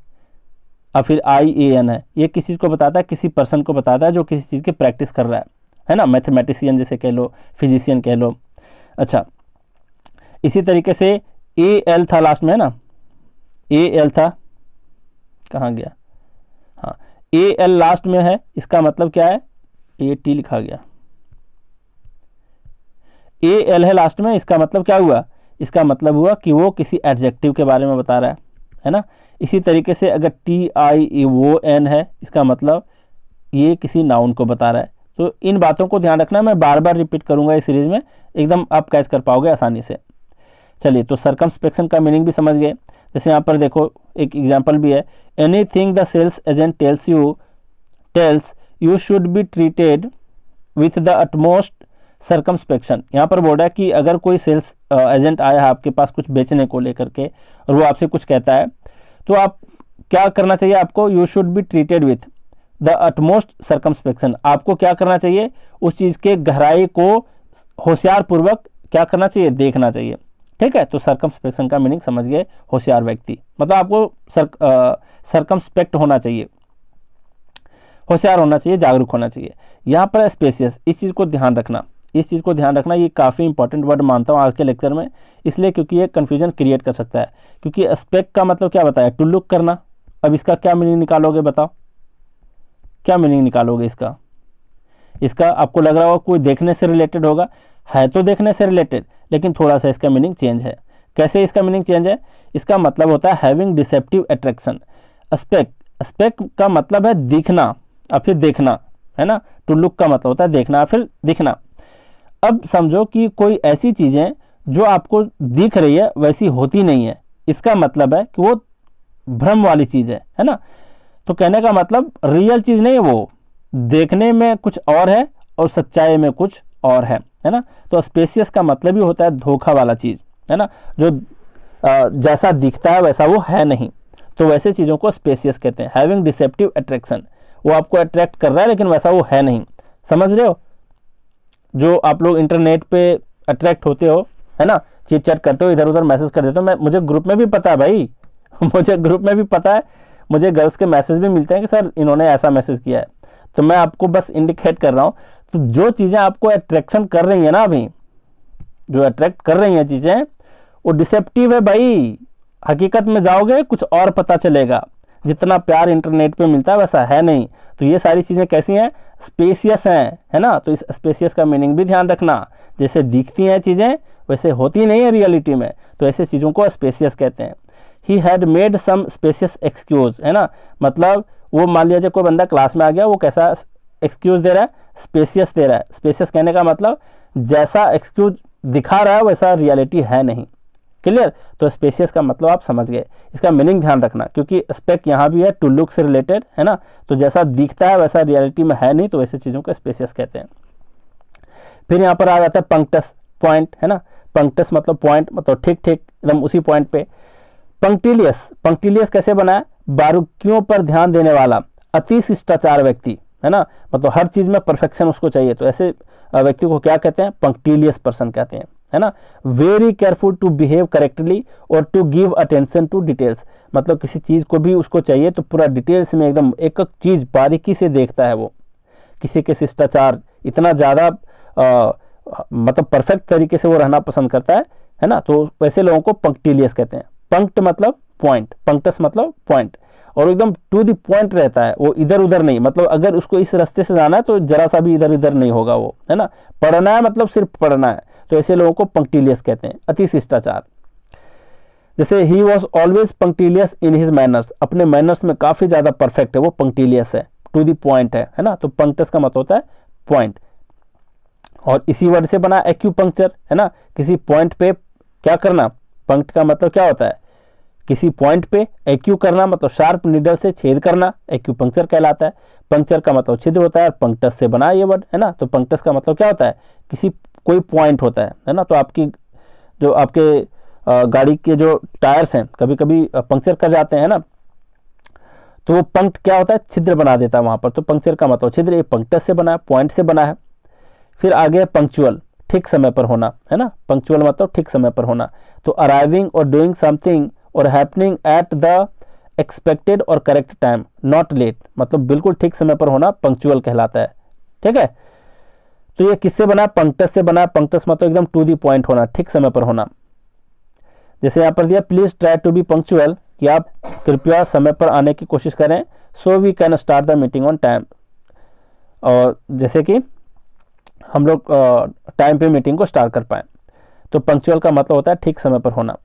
और फिर IAN है, ये किसी चीज़ को बताता है, किसी पर्सन को बताता है जो किसी चीज़ की प्रैक्टिस कर रहा है ना, मैथमेटिशियन जैसे कह लो, फिजिशियन कह लो। अच्छा, इसी तरीके से AL था लास्ट में, है ना, AL था, कहाँ गया? हाँ, AL लास्ट में है, इसका मतलब क्या है? AT लिखा गया, AL है लास्ट में, इसका मतलब क्या हुआ? इसका मतलब हुआ कि वो किसी एडजेक्टिव के बारे में बता रहा है ना। इसी तरीके से अगर TION है, इसका मतलब ये किसी नाउन को बता रहा है। तो इन बातों को ध्यान रखना, मैं बार बार रिपीट करूंगा इस सीरीज में, एकदम आप कैच कर पाओगे आसानी से। चलिए, तो सर्कमस्पेक्शन का मीनिंग भी समझ गए। जैसे यहाँ पर देखो एक एग्जाम्पल भी है, anything the sales agent tells you should be treated with the utmost circumspection. यहाँ पर बोल रहा है कि अगर कोई सेल्स एजेंट आया है आपके पास कुछ बेचने को लेकर के और वो आपसे कुछ कहता है, तो आप क्या करना चाहिए? आपको you should be treated with the utmost circumspection. आपको क्या करना चाहिए? उस चीज़ के गहराई को होशियार पूर्वक क्या करना चाहिए? देखना चाहिए। ठीक है, तो सर्कमस्पेक्शन का मीनिंग समझ गए, होशियार व्यक्ति, मतलब आपको सर्कमस्पेक्ट होना चाहिए, होशियार होना चाहिए, जागरूक होना चाहिए। यहाँ पर स्पेसियस, इस चीज़ को ध्यान रखना, इस चीज़ को ध्यान रखना, ये काफ़ी इंपॉर्टेंट वर्ड मानता हूँ आज के लेक्चर में, इसलिए क्योंकि ये कन्फ्यूजन क्रिएट कर सकता है। क्योंकि एस्पेक्ट का मतलब क्या बताया? टू लुक करना। अब इसका क्या मीनिंग निकालोगे? बताओ, क्या मीनिंग निकालोगे इसका? इसका आपको लग रहा होगा कोई देखने से रिलेटेड होगा, है तो देखने से रिलेटेड, लेकिन थोड़ा सा इसका मीनिंग चेंज है। कैसे इसका मीनिंग चेंज है? इसका मतलब होता है हैविंग डिसेप्टिव अट्रैक्शन। एस्पेक्ट का मतलब है दिखना और फिर देखना, है ना। टू लुक का मतलब होता है देखना फिर दिखना। अब समझो कि कोई ऐसी चीज़ें जो आपको दिख रही है वैसी होती नहीं है, इसका मतलब है कि वो भ्रम वाली चीज़ है ना। तो कहने का मतलब रियल चीज़ नहीं है, वो देखने में कुछ और है और सच्चाई में कुछ और है ना। तो स्पेसियस का मतलब ही होता है धोखा वाला चीज़, है ना, जो जैसा दिखता है वैसा वो है नहीं। तो वैसे चीज़ों को स्पेसियस कहते हैं। हैविंग डिसेप्टिव अट्रैक्शन, वो आपको अट्रैक्ट कर रहा है लेकिन वैसा वो है नहीं। समझ रहे हो? जो आप लोग इंटरनेट पे अट्रैक्ट होते हो, है ना, चीट चैट करते हो, इधर उधर मैसेज कर देते हो। मुझे ग्रुप में भी पता है भाई मुझे ग्रुप में भी पता है, मुझे गर्ल्स के मैसेज भी मिलते हैं कि सर इन्होंने ऐसा मैसेज किया है। तो मैं आपको बस इंडिकेट कर रहा हूँ। तो जो चीज़ें आपको अट्रैक्शन कर रही है ना, अभी जो अट्रैक्ट कर रही हैं चीज़ें, वो डिसेप्टिव है भाई। हकीकत में जाओगे कुछ और पता चलेगा। जितना प्यार इंटरनेट पे मिलता है वैसा है नहीं। तो ये सारी चीज़ें कैसी हैं, स्पेसियस हैं, है ना। तो इस स्पेसियस का मीनिंग भी ध्यान रखना, जैसे दिखती हैं चीज़ें वैसे होती नहीं है रियलिटी में, तो ऐसे चीज़ों को स्पेसियस कहते हैं। He had made some specious excuse, है ना, मतलब वो मान लिया जाए कोई बंदा क्लास में आ गया, वो कैसा एक्सक्यूज दे रहा है, स्पेसियस दे रहा है। स्पेसियस कहने का मतलब जैसा एक्सक्यूज दिखा रहा है वैसा रियलिटी है नहीं। क्लियर, तो स्पेसियस का मतलब आप समझ गए, इसका मीनिंग ध्यान रखना, क्योंकि स्पेक यहाँ भी है टू लुक से रिलेटेड, है ना, तो जैसा दिखता है वैसा रियलिटी में है नहीं, तो ऐसे चीज़ों को स्पेसियस कहते हैं। फिर यहाँ पर आ जाता है पंक्टस, पॉइंट, है ना, पंक्टस मतलब पॉइंट, मतलब ठीक ठीक एकदम उसी पॉइंट पे। पंक्टिलियस, पंक्टिलियस कैसे बना है, बारीकियों पर ध्यान देने वाला, अति शिष्टाचार व्यक्ति, है ना, मतलब हर चीज़ में परफेक्शन उसको चाहिए, तो ऐसे व्यक्ति को क्या कहते हैं, पंक्टिलियस पर्सन कहते हैं, है ना। Very careful to behave correctly और to give attention to details, मतलब किसी चीज़ को भी उसको चाहिए तो पूरा डिटेल्स में एकदम एक एक चीज़ बारीकी से देखता है वो, किसी के शिष्टाचार इतना ज़्यादा मतलब परफेक्ट तरीके से वो रहना पसंद करता है ना, तो वैसे लोगों को पंक्टिलियस कहते हैं। पंक्ट मतलब पॉइंट, पंक्टस मतलब पॉइंट, और एकदम टू द पॉइंट रहता है, वो इधर उधर नहीं, मतलब अगर उसको इस रास्ते से जाना है तो जरा सा भी इधर उधर नहीं होगा वो, है ना, पढ़ना है मतलब सिर्फ पढ़ना है, तो ऐसे लोगों को पंक्टिलियस कहते हैं, अति शिष्टाचार। जैसे he was always punctilious in his manners, अपने मैनर्स में काफ़ी ज़्यादा परफेक्ट है, वो पंक्टिलियस है, टू द पॉइंट है ना, तो पंक्टस का मतलब होता है पॉइंट। और इसी वर्ड से बना एक्यूपंक्चर, है ना, किसी पॉइंट पे क्या करना, पंक्ट का मतलब क्या होता है, किसी पॉइंट पे एक्यू करना, मतलब शार्प नीडल से छेद करना, एक्यूपंक्चर कहलाता है। पंक्चर का मतलब छिद्र होता है, और पंक्टस से बना ये वर्ड, है ना, तो पंक्टस का मतलब क्या होता है, किसी कोई पॉइंट होता है ना, तो आपकी जो आपके गाड़ी के जो टायर्स हैं कभी कभी पंक्चर कर जाते हैं ना, तो वो पंक्ट क्या होता है, छिद्र बना देता है वहाँ पर, तो पंक्चर का मतलब छिद्र, ये पंक्टस से बना है, पॉइंट से बना है। फिर आगे पंक्चुअल, ठीक समय पर होना, है ना, पंक्चुअल मतलब ठीक समय पर होना, तो अराइविंग और डूइंग समथिंग और हैपनिंग एट द एक्सपेक्टेड और करेक्ट टाइम, नॉट लेट, मतलब बिल्कुल ठीक समय पर होना पंक्चुअल कहलाता है। ठीक है, तो ये किससे बना, पंक्टस से बना, पंक्टस मतलब एकदम टू दी पॉइंट होना, ठीक समय पर होना। जैसे यहाँ पर दिया please try to be punctual, कि आप कृपया समय पर आने की कोशिश करें, so we can start the meeting on time, और जैसे कि हम लोग टाइम पे मीटिंग को स्टार्ट कर पाएँ। तो पंक्चुअल का मतलब होता है ठीक समय पर होना।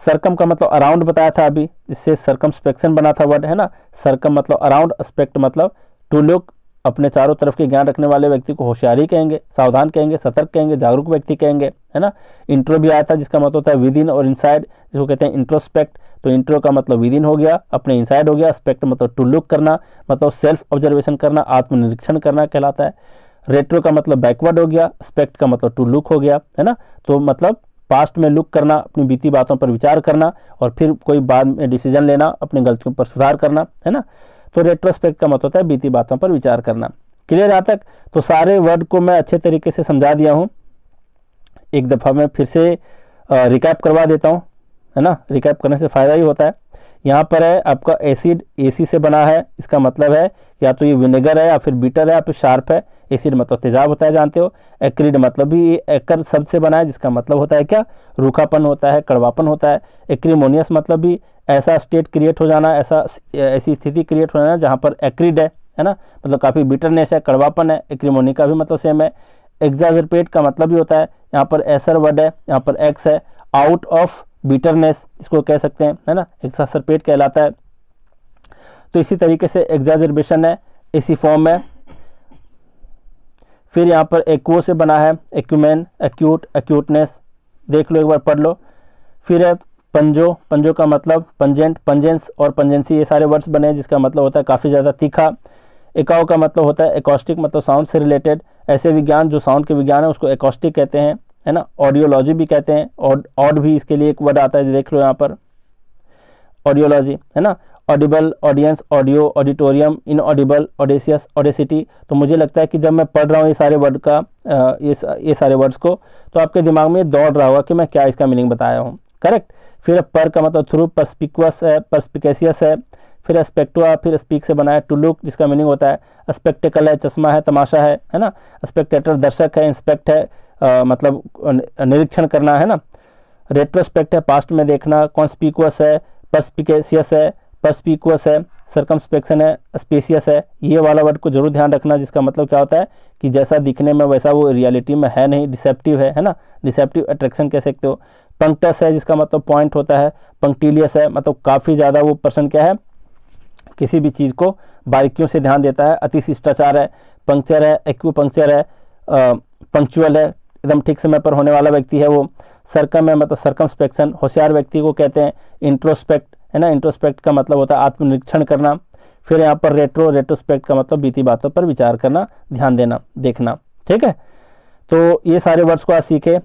सरकम का मतलब अराउंड बताया था अभी, जिससे सरकमस्पेक्शन बना था वर्ड, है ना, सरकम मतलब अराउंड, एस्पेक्ट मतलब टू लुक, अपने चारों तरफ के ज्ञान रखने वाले व्यक्ति को होशियारी कहेंगे, सावधान कहेंगे, सतर्क कहेंगे, जागरूक व्यक्ति कहेंगे, है ना। इंट्रो भी आया था जिसका मतलब होता है विद इन और इनसाइड, जिसको कहते हैं इंट्रोस्पेक्ट, तो इंट्रो का मतलब विद इन हो गया, अपने इनसाइड हो गया, स्पेक्ट मतलब टू लुक करना, मतलब सेल्फ ऑब्जर्वेशन करना, आत्मनिरीक्षण करना कहलाता है। रेट्रो का मतलब बैकवर्ड हो गया, स्पेक्ट का मतलब टू लुक हो गया, है ना, तो मतलब पास्ट में लुक करना, अपनी बीती बातों पर विचार करना, और फिर कोई बाद में डिसीजन लेना, अपनी गलतियों पर सुधार करना, है ना। तो रेट्रोस्पेक्ट का मतलब होता है बीती बातों पर विचार करना। क्लियर यहाँ तक, तो सारे वर्ड को मैं अच्छे तरीके से समझा दिया हूँ, एक दफ़ा मैं फिर से रिकैप करवा देता हूँ, है ना, रिकैप करने से फ़ायदा ही होता है। यहाँ पर है आपका एसिड, एसी से बना है, इसका मतलब है या तो ये विनेगर है या फिर बीटर है या फिर शार्प है। एसिड मतलब तेजाब होता है, जानते हो। एक्रिड मतलब भी ये एकर शब्द से बना है, जिसका मतलब होता है क्या, रूखापन होता है, कड़वापन होता है। एक्रीमोनियस मतलब भी ऐसा स्टेट क्रिएट हो जाना, ऐसी स्थिति क्रिएट हो जाना जहाँ पर एक्रिड है ना, मतलब काफ़ी बिटरनेस है, कड़वापन है। एक्रीमोनी का भी मतलब सेम है। एग्जाजरपेट का मतलब भी होता है, यहाँ पर एसर वर्ड है, यहाँ पर एक्स है, आउट ऑफ बिटरनेस इसको कह सकते हैं, है ना, एग्जाजरपेट कहलाता है। तो इसी तरीके से एग्जाजरबेशन है, इसी फॉर्म में। फिर यहाँ पर एक्वो से बना है, एक्यूमेन, एक्यूट, एक्यूटनेस, देख लो एक बार पढ़ लो। फिर है पंजो, पंजो का मतलब पंजेंट, पंजेंस और पंजेंसी, ये सारे वर्ड्स बने हैं जिसका मतलब होता है काफ़ी ज़्यादा तीखा। एकाओ का मतलब होता है एकॉस्टिक, मतलब साउंड से रिलेटेड, ऐसे विज्ञान जो साउंड के विज्ञान है उसको एकॉस्टिक कहते हैं, है ना। ऑडियोलॉजी भी कहते हैं, ऑड भी इसके लिए एक वर्ड आता है, देख लो यहाँ पर ऑडियोलॉजी, है ना। Audible, audience, audio, auditorium, inaudible, audacious, audacity. तो मुझे लगता है कि जब मैं पढ़ रहा हूँ ये सारे वर्ड का ये सारे वर्ड्स को, तो आपके दिमाग में दौड़ रहा होगा कि मैं क्या इसका मीनिंग बताया हूँ, करेक्ट। फिर पर का मतलब थ्रू, परस्पिकुअस है, परस्पिकेसियस है। फिर स्पेक्टुआ, फिर स्पीक से बना है, टू लुक जिसका मीनिंग होता है स्पेक्टेकल है, चश्मा है, तमाशा है ना। स्पेक्टेटर दर्शक है, इंस्पेक्ट है मतलब निरीक्षण करना, है ना। रेट्रोस्पेक्ट है, पास्ट में देखना। कॉन्स्पिकुअस है, परस्पिकेसियस है, परस्पिकुअस है, सर्कमस्पेक्शन है, स्पेसियस है। ये वाला वर्ड को जरूर ध्यान रखना, जिसका मतलब क्या होता है कि जैसा दिखने में वैसा वो रियलिटी में है नहीं, डिसेप्टिव है ना, डिसेप्टिव अट्रैक्शन कह सकते हो। पंक्टस है, जिसका मतलब पॉइंट होता है। पंक्टिलियस है, मतलब काफ़ी ज़्यादा वो पर्सन क्या है, किसी भी चीज़ को बारीकियों से ध्यान देता है। अति शिष्टाचार है। पंक्चर है, एक्यूपंक्चर है। पंक्चुअल है, एकदम ठीक समय पर होने वाला व्यक्ति है वो। सर्कम है, मतलब सर्कमस्पेक्शन, होशियार व्यक्ति को कहते हैं। इंट्रोस्पेक्ट है ना, इंट्रोस्पेक्ट का मतलब होता है आत्मनिरीक्षण करना। फिर यहाँ पर रेट्रोस्पेक्ट का मतलब बीती बातों पर विचार करना, ध्यान देना, देखना। ठीक है, तो ये सारे वर्ड्स को आज सीखे।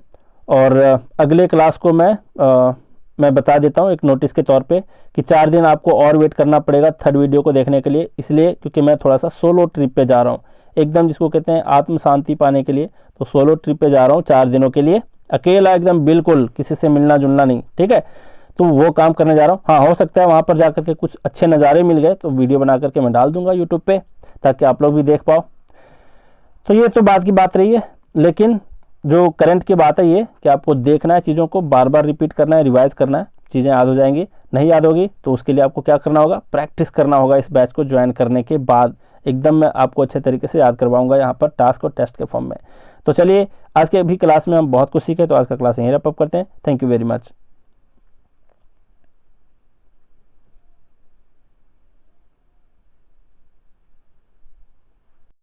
और अगले क्लास को मैं बता देता हूँ एक नोटिस के तौर पे कि 4 दिन आपको और वेट करना पड़ेगा थर्ड वीडियो को देखने के लिए, इसलिए क्योंकि मैं थोड़ा सा सोलो ट्रिप पे जा रहा हूँ, एकदम जिसको कहते हैं आत्म शांति पाने के लिए। तो सोलो ट्रिप पे जा रहा हूँ 4 दिनों के लिए, अकेला एकदम, बिल्कुल किसी से मिलना जुलना नहीं। ठीक है, तो वो काम करने जा रहा हूँ। हाँ, हो सकता है वहाँ पर जा करके कुछ अच्छे नज़ारे मिल गए तो वीडियो बना करके मैं डाल दूंगा यूट्यूब पे, ताकि आप लोग भी देख पाओ। तो ये तो बात की बात रही है, लेकिन जो करंट की बात है ये कि आपको देखना है, चीज़ों को बार बार रिपीट करना है, रिवाइज करना है, चीज़ें याद हो जाएंगी। नहीं याद होगी तो उसके लिए आपको क्या करना होगा, प्रैक्टिस करना होगा। इस बैच को ज्वाइन करने के बाद एकदम मैं आपको अच्छे तरीके से याद करवाऊंगा यहाँ पर टास्क और टेस्ट के फॉर्म में। तो चलिए, आज के भी क्लास में हम बहुत कुछ सीखे, तो आज का क्लास यहीं रैप अप करते हैं। Thank you very much.